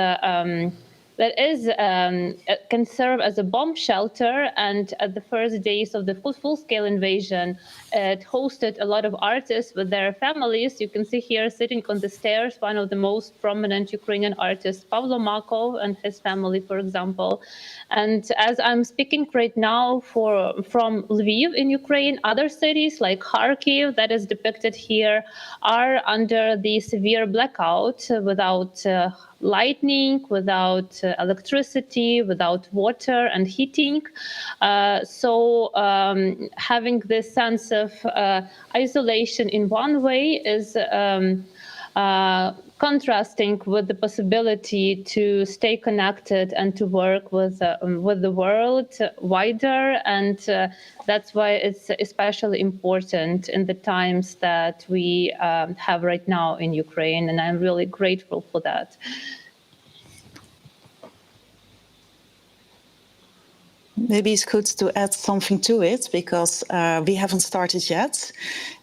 can serve as a bomb shelter, and at the first days of the full-scale invasion, it hosted a lot of artists with their families. You can see here sitting on the stairs, one of the most prominent Ukrainian artists, Pavlo Makov and his family, for example. And as I'm speaking right now from Lviv in Ukraine, other cities like Kharkiv, that is depicted here, are under the severe blackout without lightning, without electricity, without water and heating. So having this sense of isolation in one way is contrasting with the possibility to stay connected and to work with the world wider, and that's why it's especially important in the times that we have right now in Ukraine, and I'm really grateful for that. Maybe it's good to add something to it, because we haven't started yet.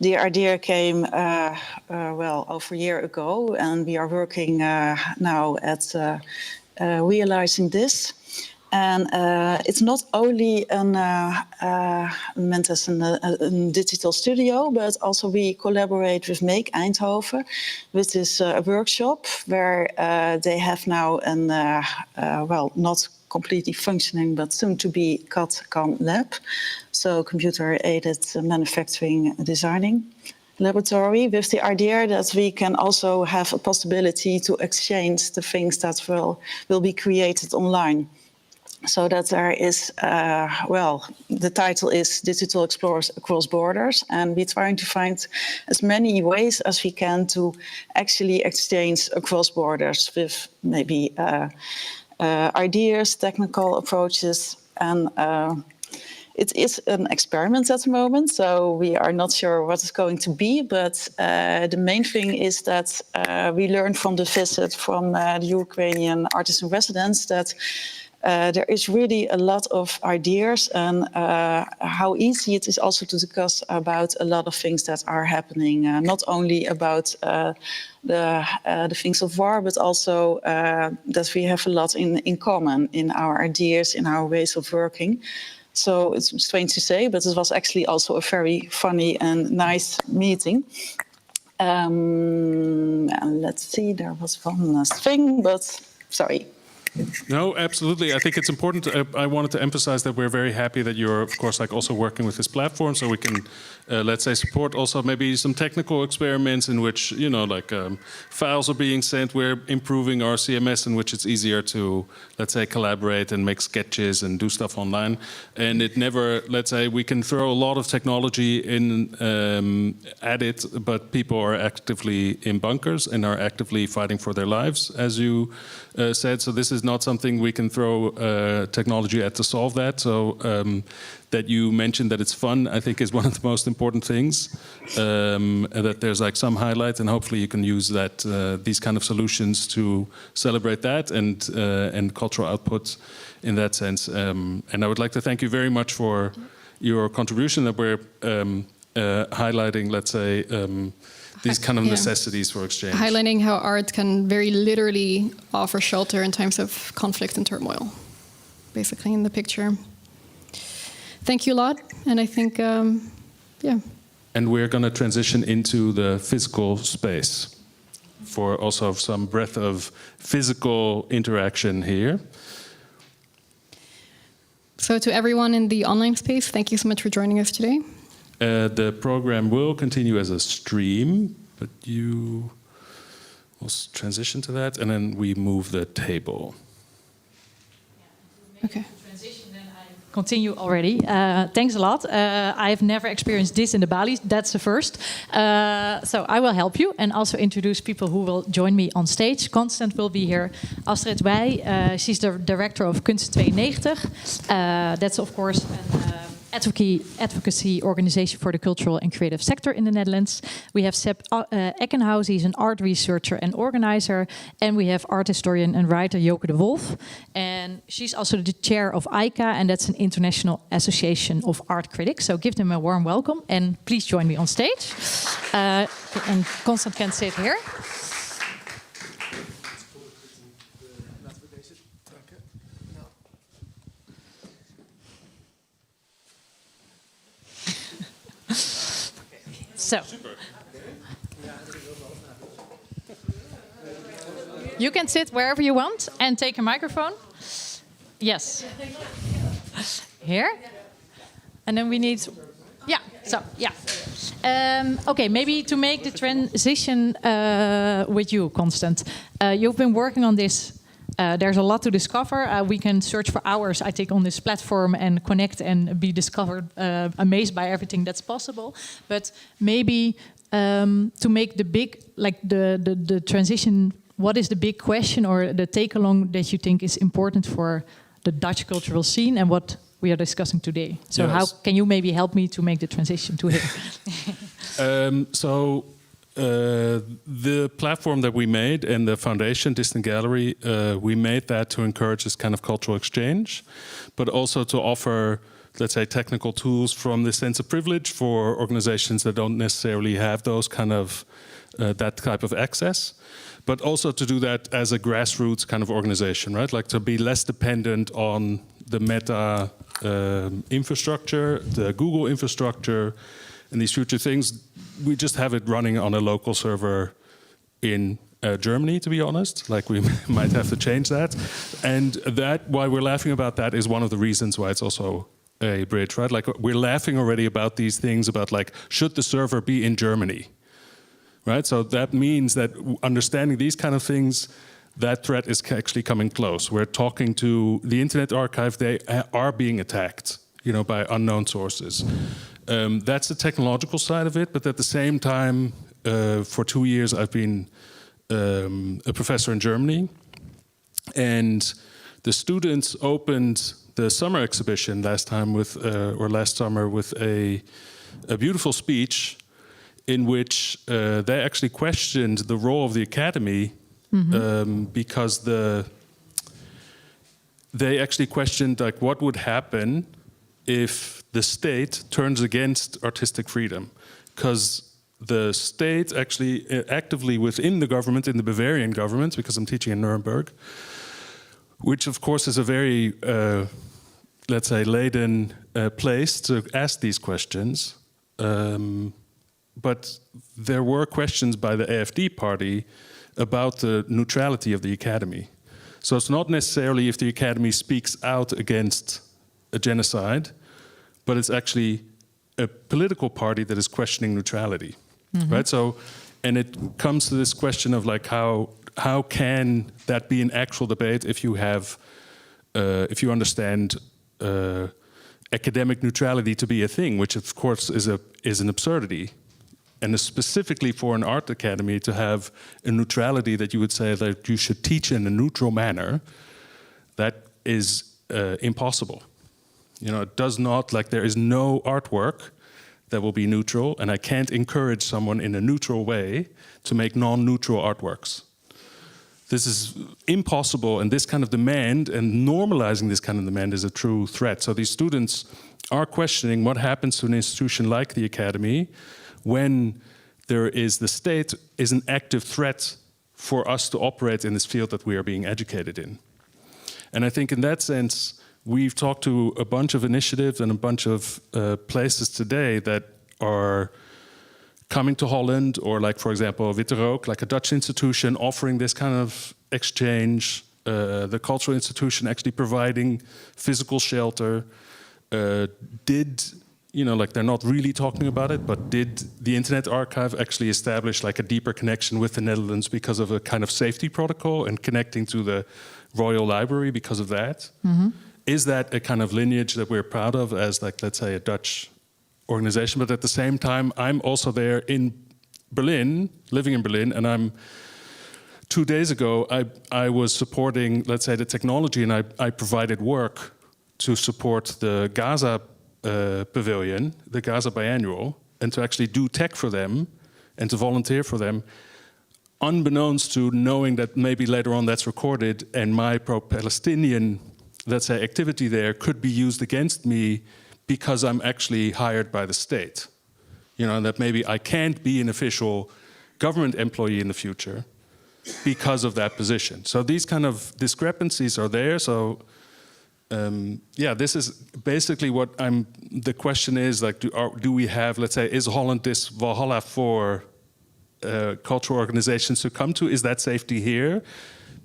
The idea came, over a year ago, and we are working now at realizing this. And it's not only meant as a digital studio, but also we collaborate with Make Eindhoven, which is a workshop where they have now not completely functioning, but soon to be CAD/CAM lab, so computer-aided manufacturing designing. laboratory with the idea that we can also have a possibility to exchange the things that will be created online. So that there is, the title is Digital Explorers Across Borders, and we're trying to find as many ways as we can to actually exchange across borders with maybe ideas, technical approaches, and it is an experiment at the moment, so we are not sure what it's going to be, but the main thing is that we learned from the visit from the Ukrainian artists in residence that there is really a lot of ideas, and how easy it is also to discuss about a lot of things that are happening, not only about the things of war, but also that we have a lot in common in our ideas, in our ways of working. So it's strange to say, but it was actually also a very funny and nice meeting. And let's see, there was one last thing, but sorry. No, absolutely. I think it's important. I wanted to emphasize that we're very happy that you're, of course, like also working with this platform, so we can, let's say, support also maybe some technical experiments in which, you know, like files are being sent. We're improving our CMS in which it's easier to, let's say, collaborate and make sketches and do stuff online. And it never, let's say, we can throw a lot of technology in at it, but people are actively in bunkers and are actively fighting for their lives, as you said. So this is not something we can throw technology at to solve that. So that you mentioned that it's fun, I think, is one of the most important things. That there's like some highlight, and hopefully you can use that these kind of solutions to celebrate that and cultural output in that sense. And I would like to thank you very much for your contribution that we're highlighting, let's say, these kind of necessities for exchange. Highlighting how art can very literally offer shelter in times of conflict and turmoil, basically, in the picture. Thank you a lot, and I think, And we're going to transition into the physical space for also some breadth of physical interaction here. So to everyone in the online space, thank you so much for joining us today. The program will continue as a stream, but you will transition to that, and then we move the table. Okay. Continue already. Thanks a lot. I've never experienced this in the Balie. That's the first. So I will help you and also introduce people who will join me on stage. Constant will be here. Astrid Wij, she's the director of Kunst 92. That's of course an advocacy organization for the cultural and creative sector in the Netherlands. We have Sepp Eckenhaus, he's an art researcher and organizer. And we have art historian and writer Joke de Wolf. And she's also the chair of ICA, and that's an international association of art critics. So give them a warm welcome, and please join me on stage. And Constant can sit here. So, you can sit wherever you want and take a microphone. Yes. Here. And then we need... Yeah, so, yeah. Okay, maybe to make the transition with you, Constant. You've been working on this. There's a lot to discover. We can search for hours, I think, on this platform and connect and be discovered, amazed by everything that's possible. But maybe to make the big, like the transition, what is the big question or the take-along that you think is important for the Dutch cultural scene and what we are discussing today? So yes. How can you maybe help me to make the transition to here? The platform that we made and the foundation, Distant.Gallery, we made that to encourage this kind of cultural exchange, but also to offer, let's say, technical tools from the sense of privilege for organizations that don't necessarily have those kind of, that type of access, but also to do that as a grassroots kind of organization, right? Like to be less dependent on the Meta infrastructure, the Google infrastructure, and these future things. We just have it running on a local server in Germany, to be honest. Like we might have to change that. And that, why we're laughing about that is one of the reasons why it's also a bridge, right? Like we're laughing already about these things about like, should the server be in Germany? right? So that means that understanding these kind of things, that threat is actually coming close. We're talking to the Internet Archive, they are being attacked, by unknown sources. That's the technological side of it, but at the same time, for 2 years I've been a professor in Germany, and the students opened the summer exhibition last summer with a beautiful speech in which they actually questioned the role of the academy, because they actually questioned what would happen if the state turns against artistic freedom, because the state actually actively within the government, in the Bavarian government, because I'm teaching in Nuremberg, which of course is a very, let's say, laden place to ask these questions. But there were questions by the AfD party about the neutrality of the academy. So it's not necessarily if the academy speaks out against a genocide, but it's actually a political party that is questioning neutrality, right? So, and it comes to this question of how can that be an actual debate if you have, if you understand academic neutrality to be a thing, which of course is an absurdity. And specifically for an art academy to have a neutrality that you would say that you should teach in a neutral manner, that is impossible. It does not, there is no artwork that will be neutral, and I can't encourage someone in a neutral way to make non-neutral artworks. This is impossible, and this kind of demand and normalizing this kind of demand is a true threat. So these students are questioning what happens to an institution like the academy when the state is an active threat for us to operate in this field that we are being educated in. And I think in that sense, we've talked to a bunch of initiatives and a bunch of places today that are coming to Holland, or for example, Witte Rook, a Dutch institution offering this kind of exchange, the cultural institution actually providing physical shelter, they're not really talking about it, but did the Internet Archive actually establish a deeper connection with the Netherlands because of a kind of safety protocol and connecting to the Royal Library because of that? Is that a kind of lineage that we're proud of as, let's say, a Dutch organization? But at the same time, I'm also there in Berlin, living in Berlin, and 2 days ago, I was supporting, let's say, the technology, and I provided work to support the Gaza pavilion, the Gaza Biannual, and to actually do tech for them and to volunteer for them, unbeknownst to knowing that maybe later on that's recorded and my pro-Palestinian, let's say, activity there could be used against me because I'm actually hired by the state. And that maybe I can't be an official government employee in the future because of that position. So these kind of discrepancies are there. So this is basically what the question is, do we have, let's say, is Holland this Valhalla for cultural organizations to come to? Is that safety here?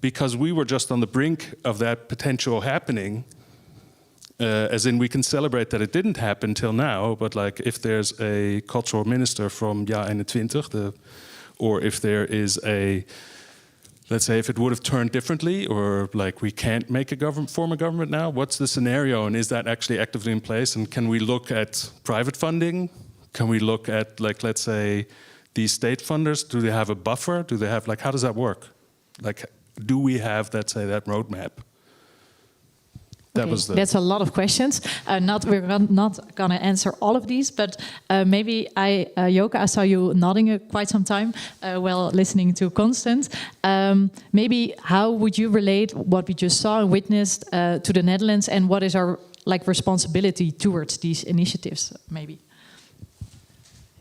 Because we were just on the brink of that potential happening, as in we can celebrate that it didn't happen till now, but if there's a cultural minister from Ja 21, or if there is let's say if it would have turned differently, or we can't make form a government now, what's the scenario, and is that actually actively in place? And can we look at private funding? Can we look at let's say these state funders? Do they have a buffer? Do they have how does that work? Do we have, let's say, that roadmap? That's a lot of questions. We're not going to answer all of these, but maybe Joka, I saw you nodding quite some time while listening to Constant. Maybe how would you relate what we just saw and witnessed to the Netherlands, and what is our responsibility towards these initiatives? Maybe.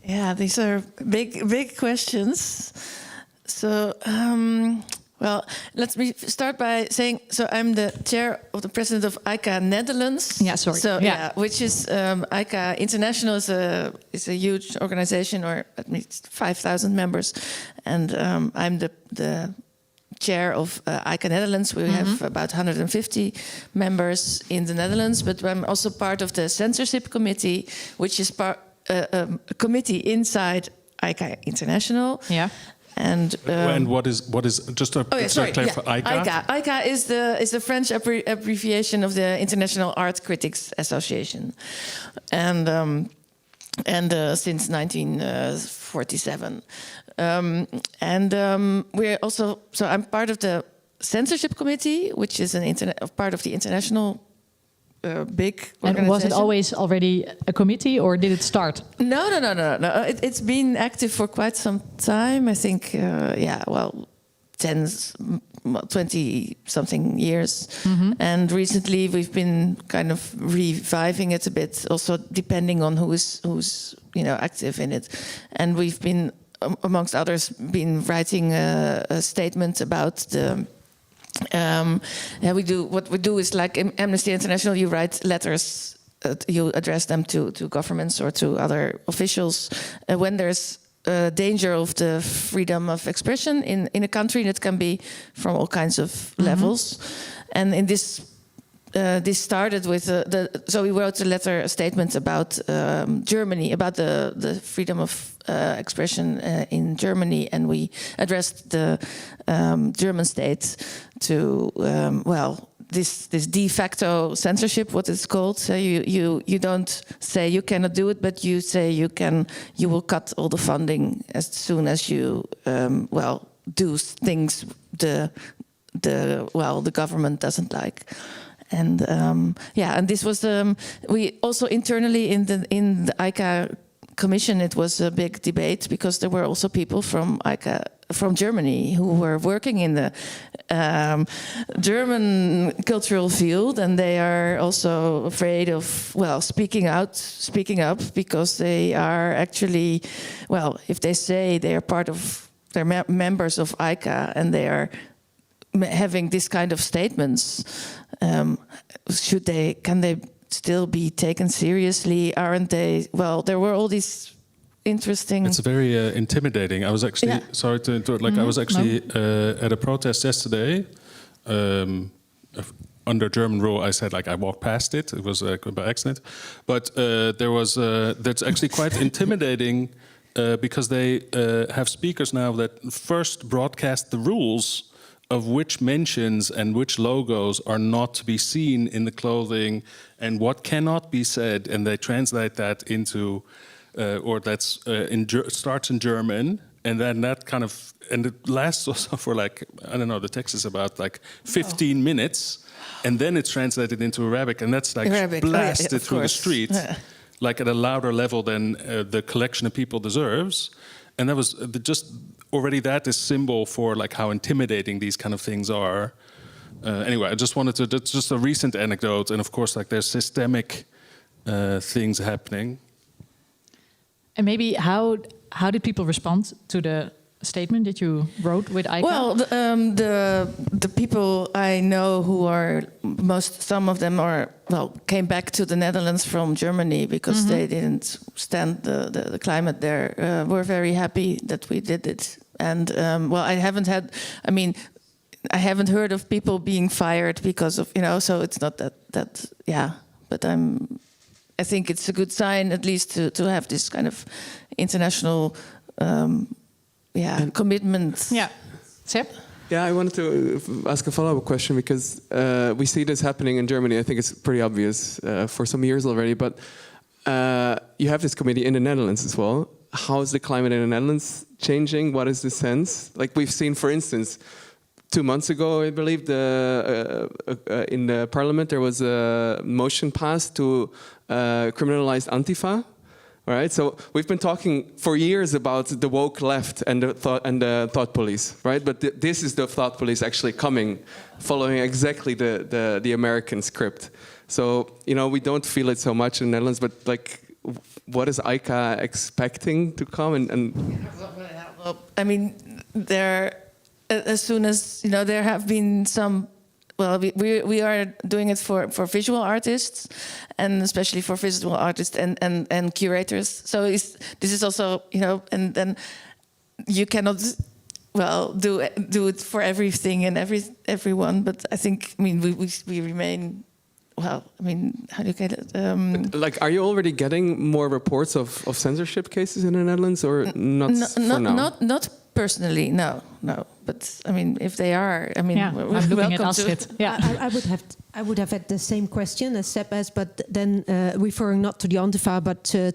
Yeah, these are big questions. So. Well, let me start by saying, so I'm the chair of the president of ICA Netherlands. Yeah, sorry. So, which is, ICA International is a huge organization, or at least 5,000 members. And I'm the chair of ICA Netherlands. We have about 150 members in the Netherlands, but I'm also part of the censorship committee, which is a committee inside ICA International. Yeah. And what is just to clarify, ICA? ICA is the French abbreviation of the International Art Critics Association, and since 1947, we're also, so I'm part of the censorship committee, which is part of the international big organization. And was it always already a committee, or did it start? No. It's been active for quite some time. I think, 20 something years. Mm-hmm. And recently we've been kind of reviving it a bit, also depending on who's active in it. And we've been, amongst others, been writing a statement about the. What we do is like in Amnesty International. You write letters, you address them to governments or to other officials when there's danger of the freedom of expression in a country. That can be from all kinds of levels. And in this started with so we wrote a statement about Germany, about the freedom of expression in Germany, and we addressed the German state to this de facto censorship, what it's called. So you don't say you cannot do it, but you say you will cut all the funding as soon as you do things the government doesn't like. And and this was we also internally in the ICA Commission. It was a big debate because there were also people from ICA from Germany who were working in the German cultural field, and they are also afraid of speaking up because they are actually if they say they are part of, they're members of ICA and they are having this kind of statements. Can they still be taken seriously? Aren't they? Well, there were all these interesting. It's very intimidating. I was actually sorry to interrupt. I was actually at a protest yesterday. Under German rule, I said I walked past it. It was by accident, but that's actually quite intimidating because they have speakers now that first broadcast the rules of which mentions and which logos are not to be seen in the clothing and what cannot be said, and they translate that into, starts in German, and then that kind of, and it lasts also for the text is about 15 minutes, and then it's translated into Arabic, and that's Arabic. Blasted through the street, at a louder level than the collection of people deserves. And that was just already that is symbol for how intimidating these kind of things are. Anyway, I just wanted to. That's just a recent anecdote, and of course, there's systemic things happening. And maybe how did people respond to the statement that you wrote with ICA? Well, the people I know who are some of them came back to the Netherlands from Germany because they didn't stand the climate there. Were very happy that we did it, and I haven't heard of people being fired because of so it's not that but I think it's a good sign at least to have this kind of international commitment. Yeah. Seb? Yeah, I wanted to ask a follow-up question because we see this happening in Germany. I think it's pretty obvious for some years already, but you have this committee in the Netherlands as well. How is the climate in the Netherlands changing? What is the sense? We've seen, for instance, 2 months ago, I believe, in the parliament, there was a motion passed to criminalize Antifa. All right, so we've been talking for years about the woke left and the thought police, right? But this is the thought police actually coming, following exactly the American script. So we don't feel it so much in the Netherlands, but what is ICA expecting to come? Well, I mean, as soon as there have been some. Well, we are doing it for visual artists, and especially for visual artists and curators. So this is also and then you cannot do it for everything and everyone. But I think we remain well, I mean, how do you get it? Like, are you already getting more reports of censorship cases in the Netherlands, or not for now? Not personally, no. But I mean, if they are, I mean, I'm looking at Astrid. Yeah, I would have had the same question as Seb has, but then referring not to the Antifa, but to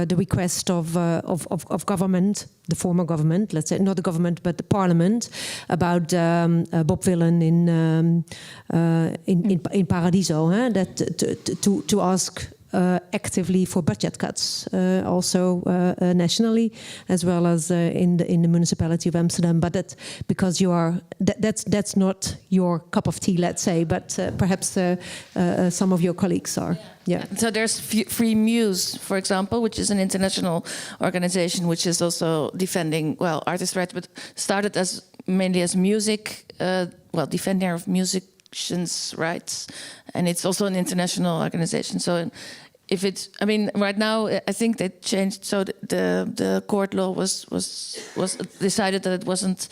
the request of government, the former government, let's say, not the government, but the parliament, about Bob Villen in Paradiso, that to ask actively for budget cuts, also nationally, as well as in the municipality of Amsterdam. But because that's not your cup of tea, let's say. But perhaps some of your colleagues are. Yeah. So there's Free Muse, for example, which is an international organization which is also defending artist rights, but started mainly as music, defender of musicians' rights, and it's also an international organization. So if it's, I mean, right now I think they changed. So the court law was decided that it wasn't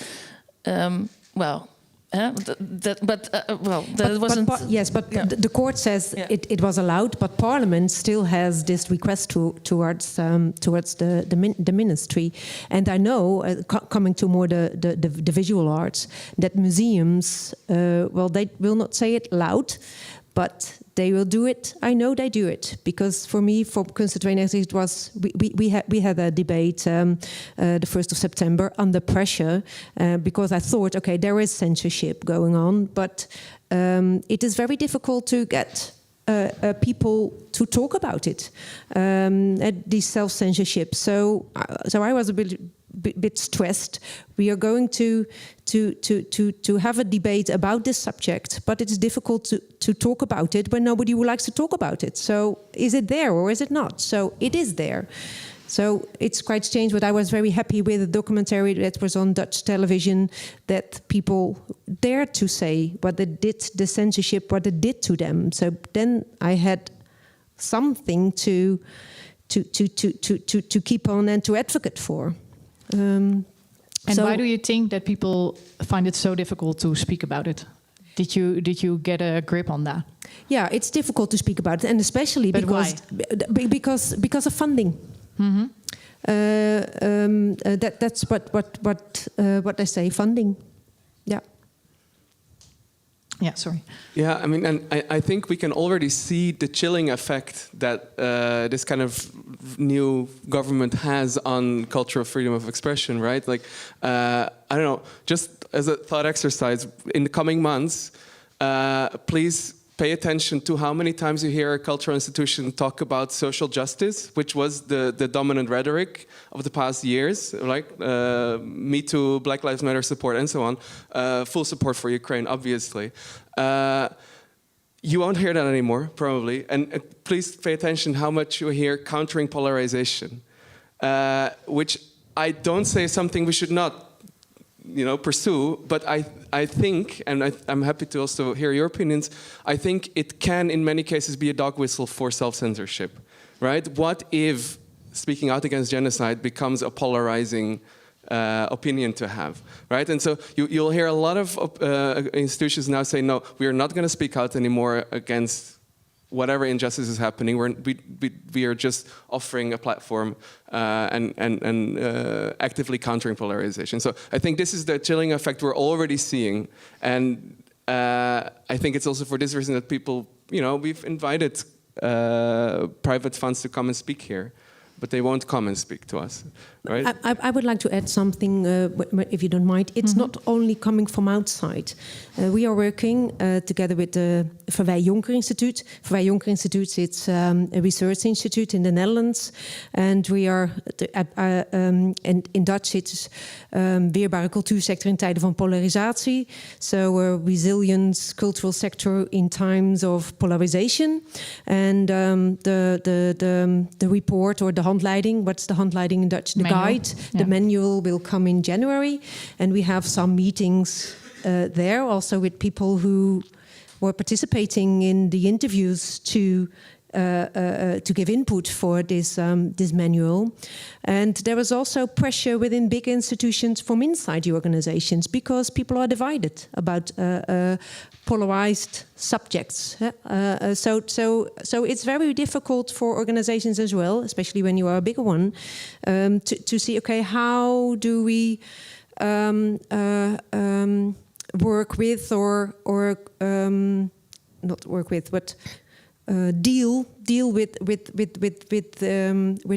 the court says it was allowed, but Parliament still has this request towards the ministry. And I know, coming to more the visual arts, that museums, they will not say it loud, but they will do it. I know they do it, because for me, for Kunstvereniging, it was we had a debate the 1st of September under pressure, because I thought, okay, there is censorship going on, but it is very difficult to get people to talk about it, this self-censorship. So I was a bit stressed. We are going to have a debate about this subject, but it's difficult to talk about it when nobody likes to talk about it. So is it there or is it not? So it is there. So it's quite strange, but I was very happy with the documentary that was on Dutch television, that people dared to say what they did, the censorship, what it did to them. So then I had something to keep on and to advocate for. And why do you think that people find it so difficult to speak about it? Did you get a grip on that? Yeah, it's difficult to speak about it, and especially because of funding. Mm-hmm. That's what they say, funding. Yeah. Yeah, sorry. Yeah, I mean, and I think we can already see the chilling effect that this kind of new government has on cultural freedom of expression, right? Like, I don't know, just as a thought exercise, in the coming months, please pay attention to how many times you hear a cultural institution talk about social justice, which was the dominant rhetoric of the past years, like Me Too, Black Lives Matter support, and so on. Full support for Ukraine, obviously. You won't hear that anymore, probably. And please pay attention how much you hear countering polarization, which I don't say something we should not pursue, but I think, and I'm happy to also hear your opinions, I think it can, in many cases, be a dog whistle for self-censorship, right? What if speaking out against genocide becomes a polarizing opinion to have, right? And so you'll hear a lot of institutions now say, no, we are not going to speak out anymore against whatever injustice is happening. We are just offering a platform and actively countering polarization. So I think this is the chilling effect we're already seeing, and I think it's also for this reason that people, we've invited private funds to come and speak here, but they won't come and speak to us, right? I would like to add something, if you don't mind. It's not only coming from outside. We are working together with the Verwij Jonker Instituut. Verwij Jonker Instituut, it's a research institute in the Netherlands. And we are, in Dutch, it's weerbare cultuursector in tijden van polarisatie. So a resilient cultural sector in times of polarization. And the report or the handleiding, what's the handleiding in Dutch? The guide, the manual will come in January, and we have some meetings there also with people who were participating in the interviews to to give input for this this manual. And there was also pressure within big institutions from inside the organizations because people are divided about polarized subjects. So it's very difficult for organizations as well, especially when you are a bigger one, to see, okay, how do we work with or not work with, but deal with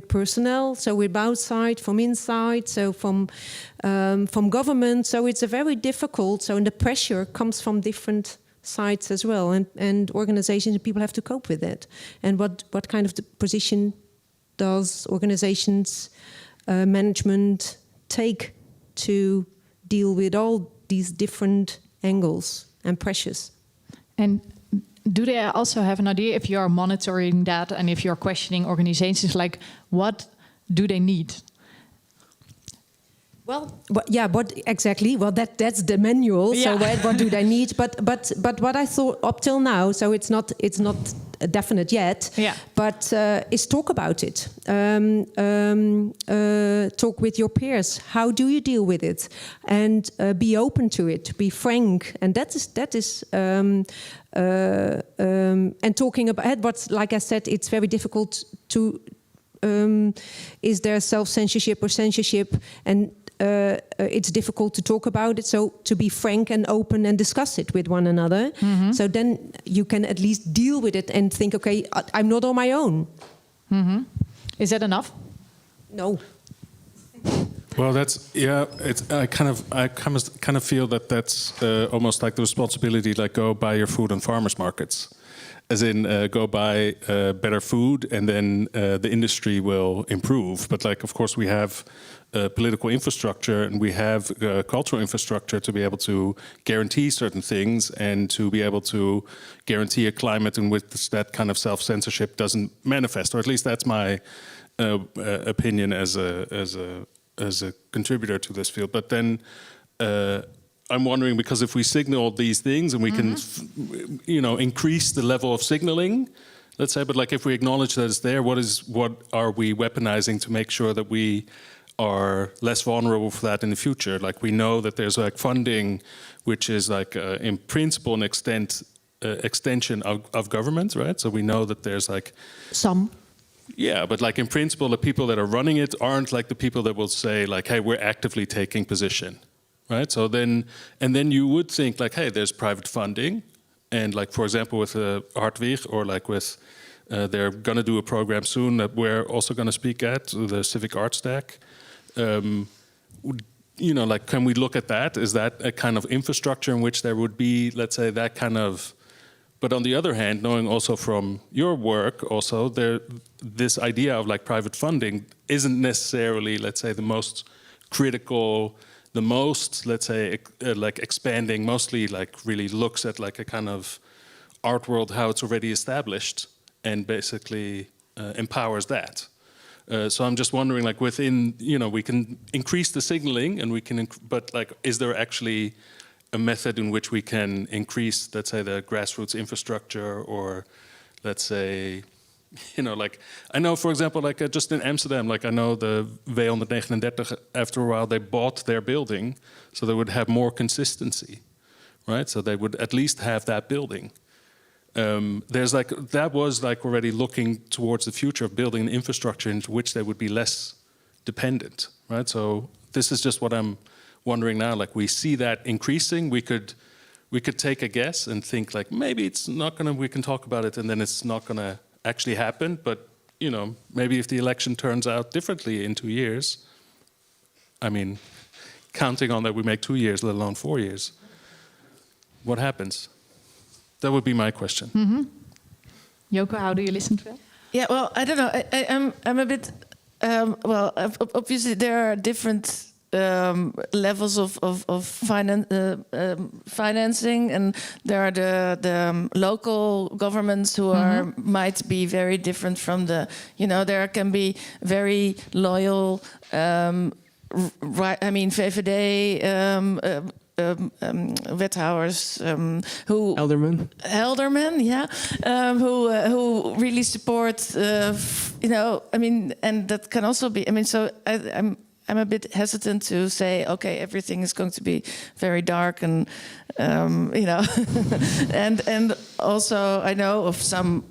personnel. So with outside, from inside, so from government. So it's a very difficult. So and the pressure comes from different sides as well, and organizations and people have to cope with that. And what kind of the position does organizations management take to deal with all these different angles and pressures? And do they also have an idea, if you are monitoring that and if you're questioning organizations, like what do they need? Well, what exactly? Well, that's the manual. Yeah. So what do they need? But what I thought up till now, so it's not definite yet. Yeah. But is talk about it. Talk with your peers. How do you deal with it? And be open to it. Be frank. And that is. And talking about what, like I said, it's very difficult to. Is there self-censorship or censorship? And it's difficult to talk about it. So to be frank and open and discuss it with one another. Mm-hmm. So then you can at least deal with it and think, okay, I'm not on my own. Mm-hmm. Is that enough? No. Well, that's I kind of feel that that's almost like the responsibility, like go buy your food on farmers markets, as in go buy better food, and then the industry will improve. But like, of course, we have political infrastructure and we have cultural infrastructure to be able to guarantee certain things and to be able to guarantee a climate in which that kind of self-censorship doesn't manifest, or at least that's my opinion as a contributor to this field. But then I'm wondering, because if we signal these things and we can, increase the level of signaling, let's say, but like if we acknowledge that it's there, what are we weaponizing to make sure that we are less vulnerable for that in the future? Like we know that there's like funding, which is like in principle an extension of government, right? So we know that there's like some. Yeah, but like in principle, the people that are running it aren't like the people that will say like, hey, we're actively taking position, right? So then you would think like, hey, there's private funding. And like, for example, with Hartwig or like with, they're going to do a program soon that we're also going to speak at, the Civic Art Stack. Like, can we look at that? Is that a kind of infrastructure in which there would be, let's say, that kind of... But on the other hand, knowing also from your work also, this idea of like private funding isn't necessarily, let's say, the most critical, the most, let's say, like expanding, mostly like really looks at like a kind of art world, how it's already established, and basically empowers that. So I'm just wondering, like within, we can increase the signaling, and we can, but like, is there actually a method in which we can increase, let's say, the grassroots infrastructure, or let's say, like, I know, for example, like just in Amsterdam, like I know the W139, after a while they bought their building, so they would have more consistency, right? So they would at least have that building. There's like, that was like already looking towards the future of building an infrastructure into which they would be less dependent, right? So this is just what I'm wondering now. Like we see that increasing, we could take a guess and think like maybe it's not gonna, we can talk about it and then it's not gonna actually happen. But maybe if the election turns out differently in 2 years, I mean, counting on that we make 2 years, let alone 4 years, what happens? That would be my question. Mm-hmm. Yoko, how do you listen to that? Yeah, well, I don't know. I'm a bit. Obviously there are different levels of financing, and there are the local governments who are might be very different from the. There can be very loyal. VVD. wethouders who Eldermen, yeah, who really support. I mean, and that can also be. I mean, so I'm a bit hesitant to say, okay, everything is going to be very dark, and and also I know of some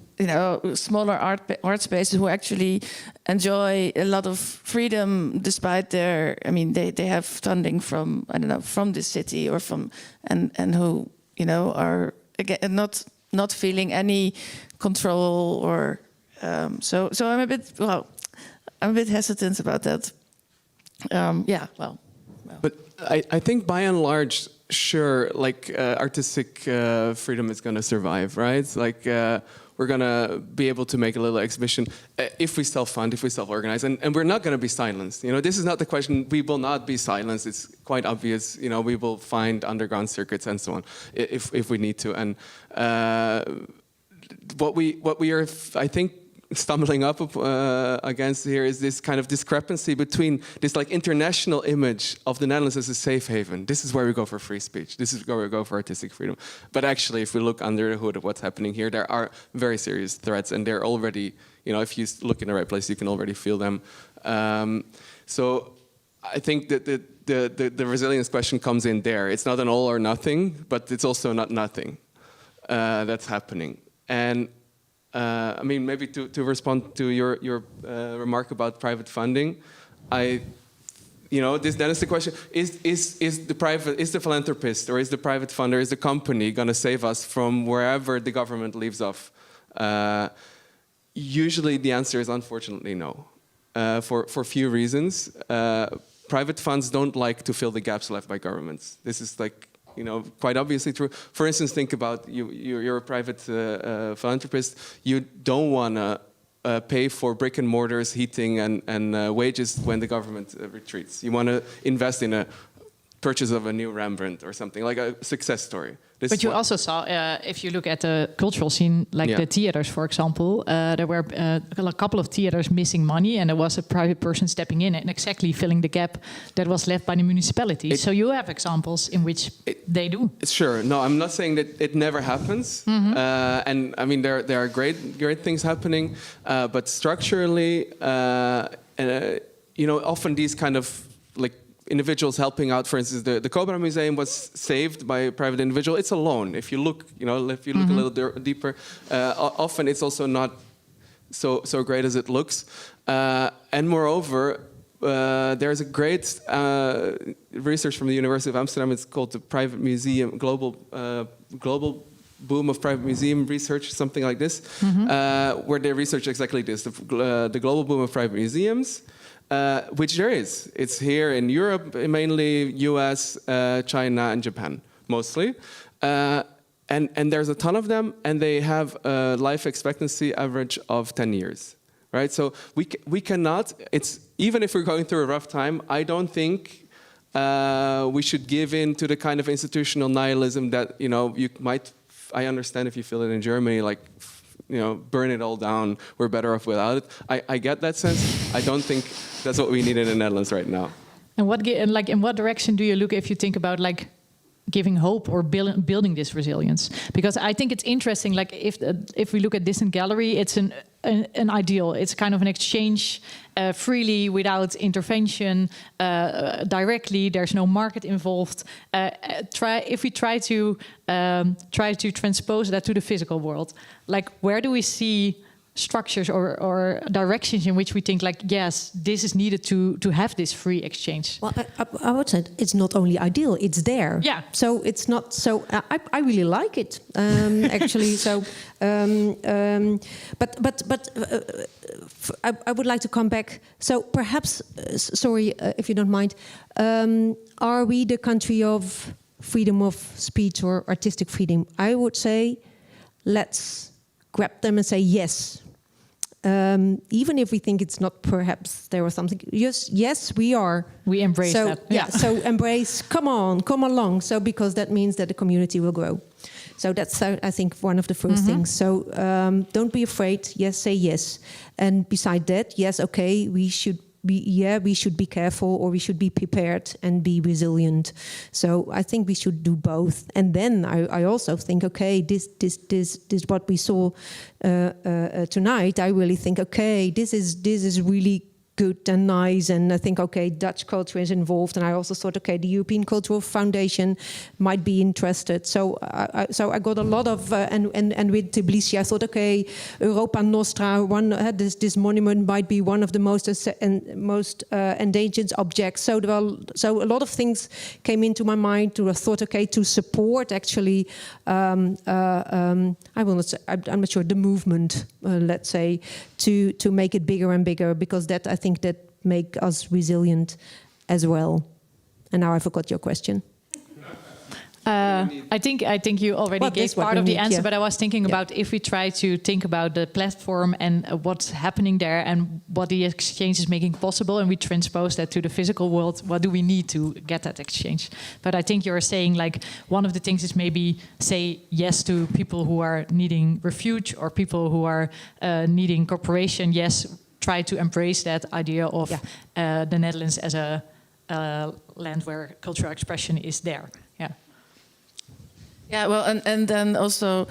smaller art spaces who actually enjoy a lot of freedom despite their. I mean, they have funding from from the city or from and who are again not feeling any control or so I'm a bit hesitant about that. But I think by and large, sure, like artistic freedom is going to survive, right? Like we're going to be able to make a little exhibition if we self-fund, if we self-organize, and we're not going to be silenced. This is not the question. We will not be silenced. It's quite obvious. We will find underground circuits and so on if we need to. And what we are, I think, stumbling up against here is this kind of discrepancy between this like international image of the Netherlands as a safe haven. This is where we go for free speech. This is where we go for artistic freedom. But actually, if we look under the hood of what's happening here, there are very serious threats, and they're already, if you look in the right place, you can already feel them. So I think that the resilience question comes in there. It's not an all or nothing, but it's also not nothing that's happening. And I mean, maybe to respond to your remark about private funding, that is the question: is the philanthropist or is the private funder, is the company going to save us from wherever the government leaves off? Usually, the answer is unfortunately no, for few reasons. Private funds don't like to fill the gaps left by governments. This is like, quite obviously true. For instance, think about you're a private philanthropist. You don't want to pay for brick and mortars, heating, and wages when the government retreats. You want to invest in a purchase of a new Rembrandt or something, like a success story. But you also saw, if you look at the cultural scene, like the theaters, for example, there were a couple of theaters missing money, and there was a private person stepping in and exactly filling the gap that was left by the municipality. So you have examples in which they do. Sure. No, I'm not saying that it never happens. Mm-hmm. And I mean, there are great things happening, but structurally, often these kind of like individuals helping out. For instance, the Cobra Museum was saved by a private individual. It's a loan. If you look, a little deeper, often it's also not so great as it looks. And moreover, there's a great research from the University of Amsterdam. It's called the Private Museum Global Boom of Private Museum Research, something like this, where they research exactly this: the global boom of private museums. Which there is. It's here in Europe, mainly US, China, and Japan, mostly. And there's a ton of them, and they have a life expectancy average of 10 years, right? So we cannot, even if we're going through a rough time, I don't think we should give in to the kind of institutional nihilism that, you might, I understand if you feel it in Germany, like, burn it all down, we're better off without it. I get that sense. I don't think that's what we need in the Netherlands right now. And in what direction do you look if you think about like giving hope or building this resilience? Because I think it's interesting. Like if we look at Distant.Gallery, it's an ideal. It's kind of an exchange freely without intervention directly. There's no market involved. If we try to transpose that to the physical world, like where do we see structures or directions in which we think like, yes, this is needed to have this free exchange? Well, I would say it's not only ideal, it's there. Yeah. So it's not so. I really like it actually. So, but I would like to come back. So perhaps, sorry if you don't mind, are we the country of freedom of speech or artistic freedom? I would say, let's grab them and say yes. Even if we think it's not, perhaps there was something. Yes, we are. We embrace that. Yeah. So embrace. Come on, come along. So because that means that the community will grow. So that's I think one of the first things. So don't be afraid. Yes, say yes. And beside that, yes, okay, we should we should be careful, or we should be prepared and be resilient. So I think we should do both. And then I also think, okay, this what we saw tonight. I really think, okay, this is really good and nice, and I think, okay, Dutch culture is involved, and I also thought, okay, the European Cultural Foundation might be interested. So I got a lot of and with Tbilisi, I thought, okay, Europa Nostra, this monument might be one of the most endangered objects. So a lot of things came into my mind. I thought, okay, to support actually, I will not say, I'm not sure, the movement, let's say, to make it bigger and bigger, because that, I think, that make us resilient as well. And now I forgot your question. I think you already gave part of the answer, but I was thinking about if we try to think about the platform and what's happening there and what the exchange is making possible, and we transpose that to the physical world, what do we need to get that exchange? But I think you're saying, like, one of the things is maybe say yes to people who are needing refuge, or people who are needing cooperation. Yes, try to embrace that idea of the Netherlands as a land where cultural expression is there. Yeah. Yeah, well, and then also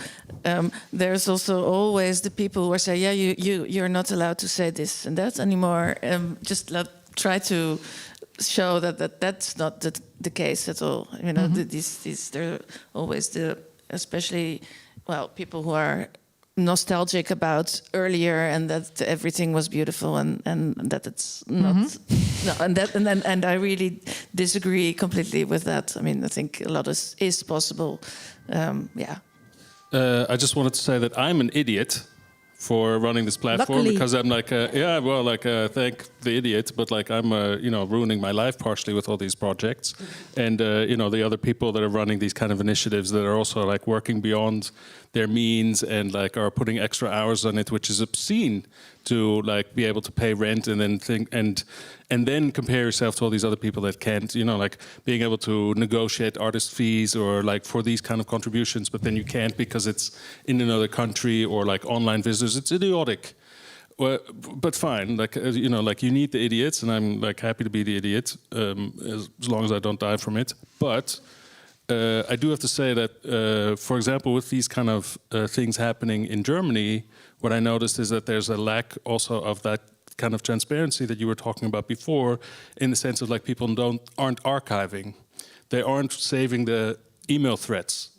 there's also always the people who are saying, yeah, you're not allowed to say this and that anymore. Just try to show that that's not the case at all. You know, these they're always especially, well, people who are nostalgic about earlier, and that everything was beautiful, and that it's not. No, and I really disagree completely with that. I mean, I think a lot is possible. I just wanted to say that I'm an idiot for running this platform. Luckily. Because I'm like, thank the idiot, but like I'm, ruining my life partially with all these projects, and the other people that are running these kind of initiatives that are also like working beyond their means and like are putting extra hours on it, which is obscene to like be able to pay rent and then think and then compare yourself to all these other people that can't, like being able to negotiate artist fees or like for these kind of contributions, but then you can't because it's in another country, or like online visitors. It's idiotic. Well, but fine, like you need the idiots, and I'm like happy to be the idiot as long as I don't die from it. But I do have to say that, for example, with these kind of things happening in Germany, what I noticed is that there's a lack also of that kind of transparency that you were talking about before, in the sense of like people aren't archiving, they aren't saving the email threads,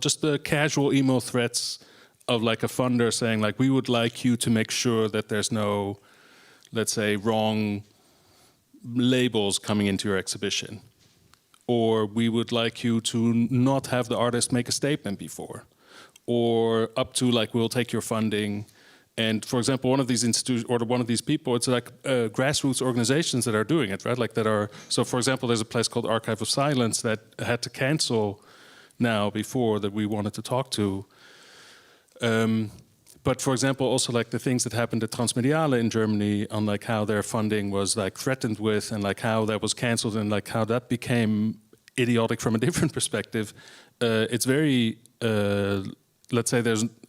just the casual email threads of like a funder saying like, we would like you to make sure that there's no, let's say, wrong labels coming into your exhibition. Or we would like you to not have the artist make a statement before. Or up to like, we'll take your funding. And for example, one of these institutions or one of these people, it's like grassroots organizations that are doing it, right? Like that are, so for example, there's a place called Archive of Silence that had to cancel now before that we wanted to talk to. But for example, also like the things that happened at Transmediale in Germany on like how their funding was like threatened with, and like how that was canceled, and like how that became idiotic from a different perspective. It's very, let's say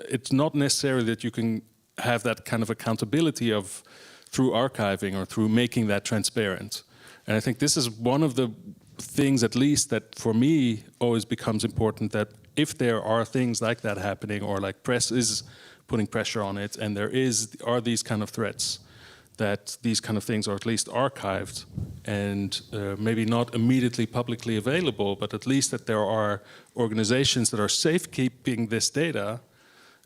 it's not necessarily that you can have that kind of accountability of through archiving or through making that transparent. And I think this is one of the things, at least, that for me always becomes important, that if there are things like that happening, or like press is putting pressure on it, and there are these kind of threats, that these kind of things are at least archived and maybe not immediately publicly available, but at least that there are organizations that are safekeeping this data,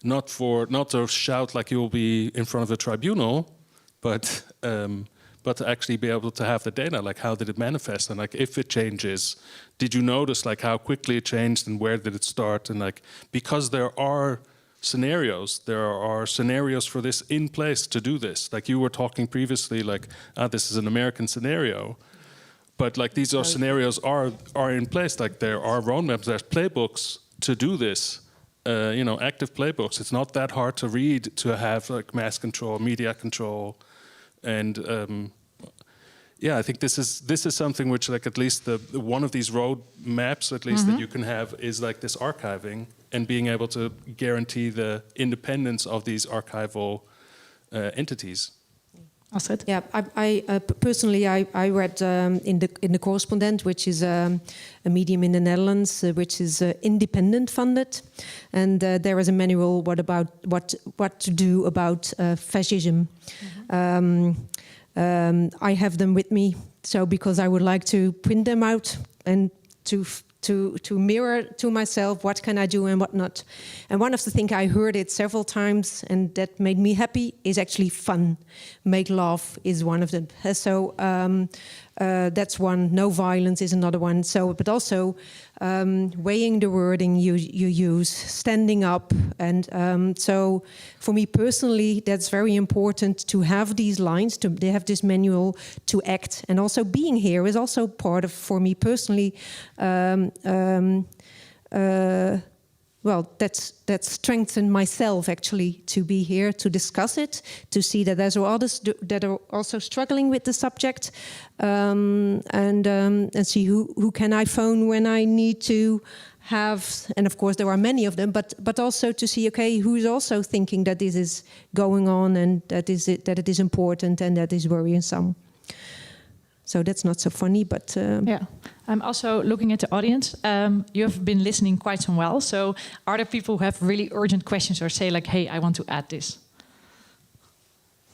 not to shout like you will be in front of a tribunal, but to actually be able to have the data, like how did it manifest, and like if it changes, did you notice like how quickly it changed and where did it start, and like because there are scenarios for this in place to do this. Like you were talking previously, like this is an American scenario, but like these are scenarios are in place. Like there are roadmaps, there's playbooks to do this. Active playbooks. It's not that hard to read to have like mass control, media control, and I think this is something which like at least the one of these road maps at least that you can have is like this archiving and being able to guarantee the independence of these archival entities. Astrid? Yeah, personally, I read in the Correspondent, which is a medium in the Netherlands, which is independent funded, and there is a manual what to do about fascism. I have them with me, so because I would like to print them out and to mirror to myself what can I do and what not. And one of the things I heard it several times and that made me happy is actually fun. Make love is one of them. So that's one. No violence is another one. So, but also weighing the wording you use, standing up, and so for me personally, that's very important to have these lines. They have this manual to act, and also being here is also part of, for me personally. Well, that's strengthened myself actually to be here to discuss it, to see that there's others that are also struggling with the subject, and see who can I phone when I need to have, and of course there are many of them, but also to see, okay, who's also thinking that this is going on and that it is important and that is worrisome. So that's not so funny, but... Yeah, I'm also looking at the audience. You have been listening quite some while. So are there people who have really urgent questions or say like, hey, I want to add this?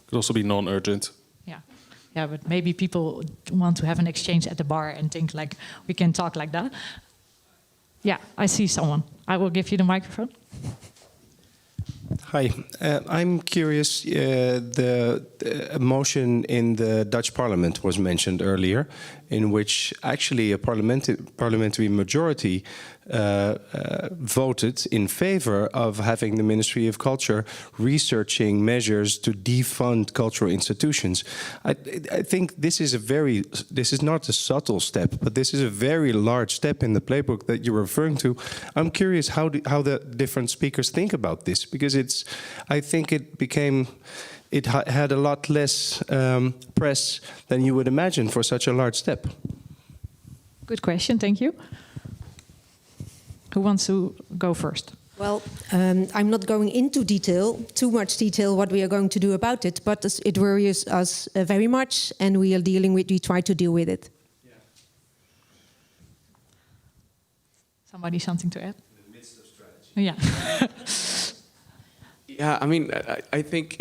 Could also be non-urgent. Yeah, yeah, but maybe people want to have an exchange at the bar and think like, we can talk like that. Yeah, I see someone. I will give you the microphone. Hi, I'm curious, the motion in the Dutch parliament was mentioned earlier, in which actually a parliamentary majority voted in favor of having the Ministry of Culture researching measures to defund cultural institutions. I think this is not a subtle step, but this is a very large step in the playbook that you're referring to. I'm curious how the different speakers think about this, because I think it had a lot less press than you would imagine for such a large step. Good question, thank you. Who wants to go first? Well, I'm not going into too much detail what we are going to do about it, but it worries us very much, and we try to deal with it. Yeah. Somebody something to add? In the midst of strategy. Yeah. Yeah, I mean, I think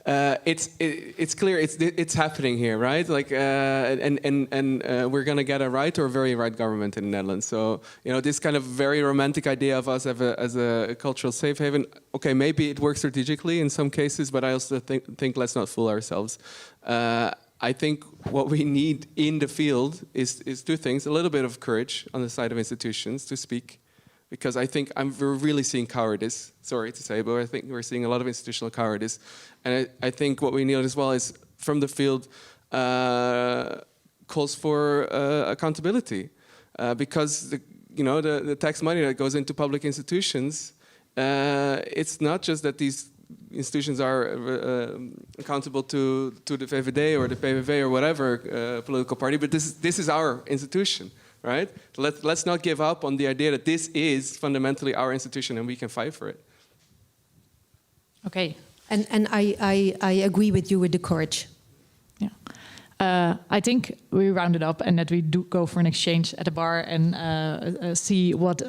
it's clear it's happening here, right? Like, and we're gonna get a right or very right government in the Netherlands. So this kind of very romantic idea of us as a cultural safe haven. Okay, maybe it works strategically in some cases, but I also think let's not fool ourselves. I think what we need in the field is two things: a little bit of courage on the side of institutions to speak. Because I think we're really seeing cowardice, sorry to say, but I think we're seeing a lot of institutional cowardice. And I think what we need as well is, from the field, calls for accountability. Because the tax money that goes into public institutions, it's not just that these institutions are accountable to the VVD or the PVV or whatever political party, but this is our institution. Right? Let's not give up on the idea that this is fundamentally our institution and we can fight for it. Okay. And I agree with you with the courage. Yeah. I think we round it up and that we do go for an exchange at a bar and see what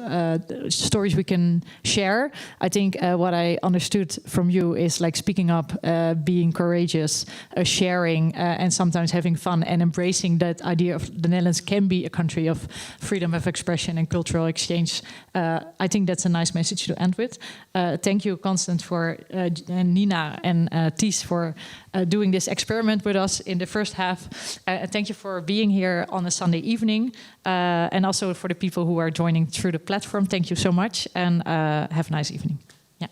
stories we can share. I think what I understood from you is like speaking up, being courageous, sharing, and sometimes having fun and embracing that idea of the Netherlands can be a country of freedom of expression and cultural exchange. I think that's a nice message to end with. Thank you, Constant, and Nina and Ties for doing this experiment with us in the first half. Thank you for being here on a Sunday evening. And also for the people who are joining through the platform, thank you so much and have a nice evening. Yeah.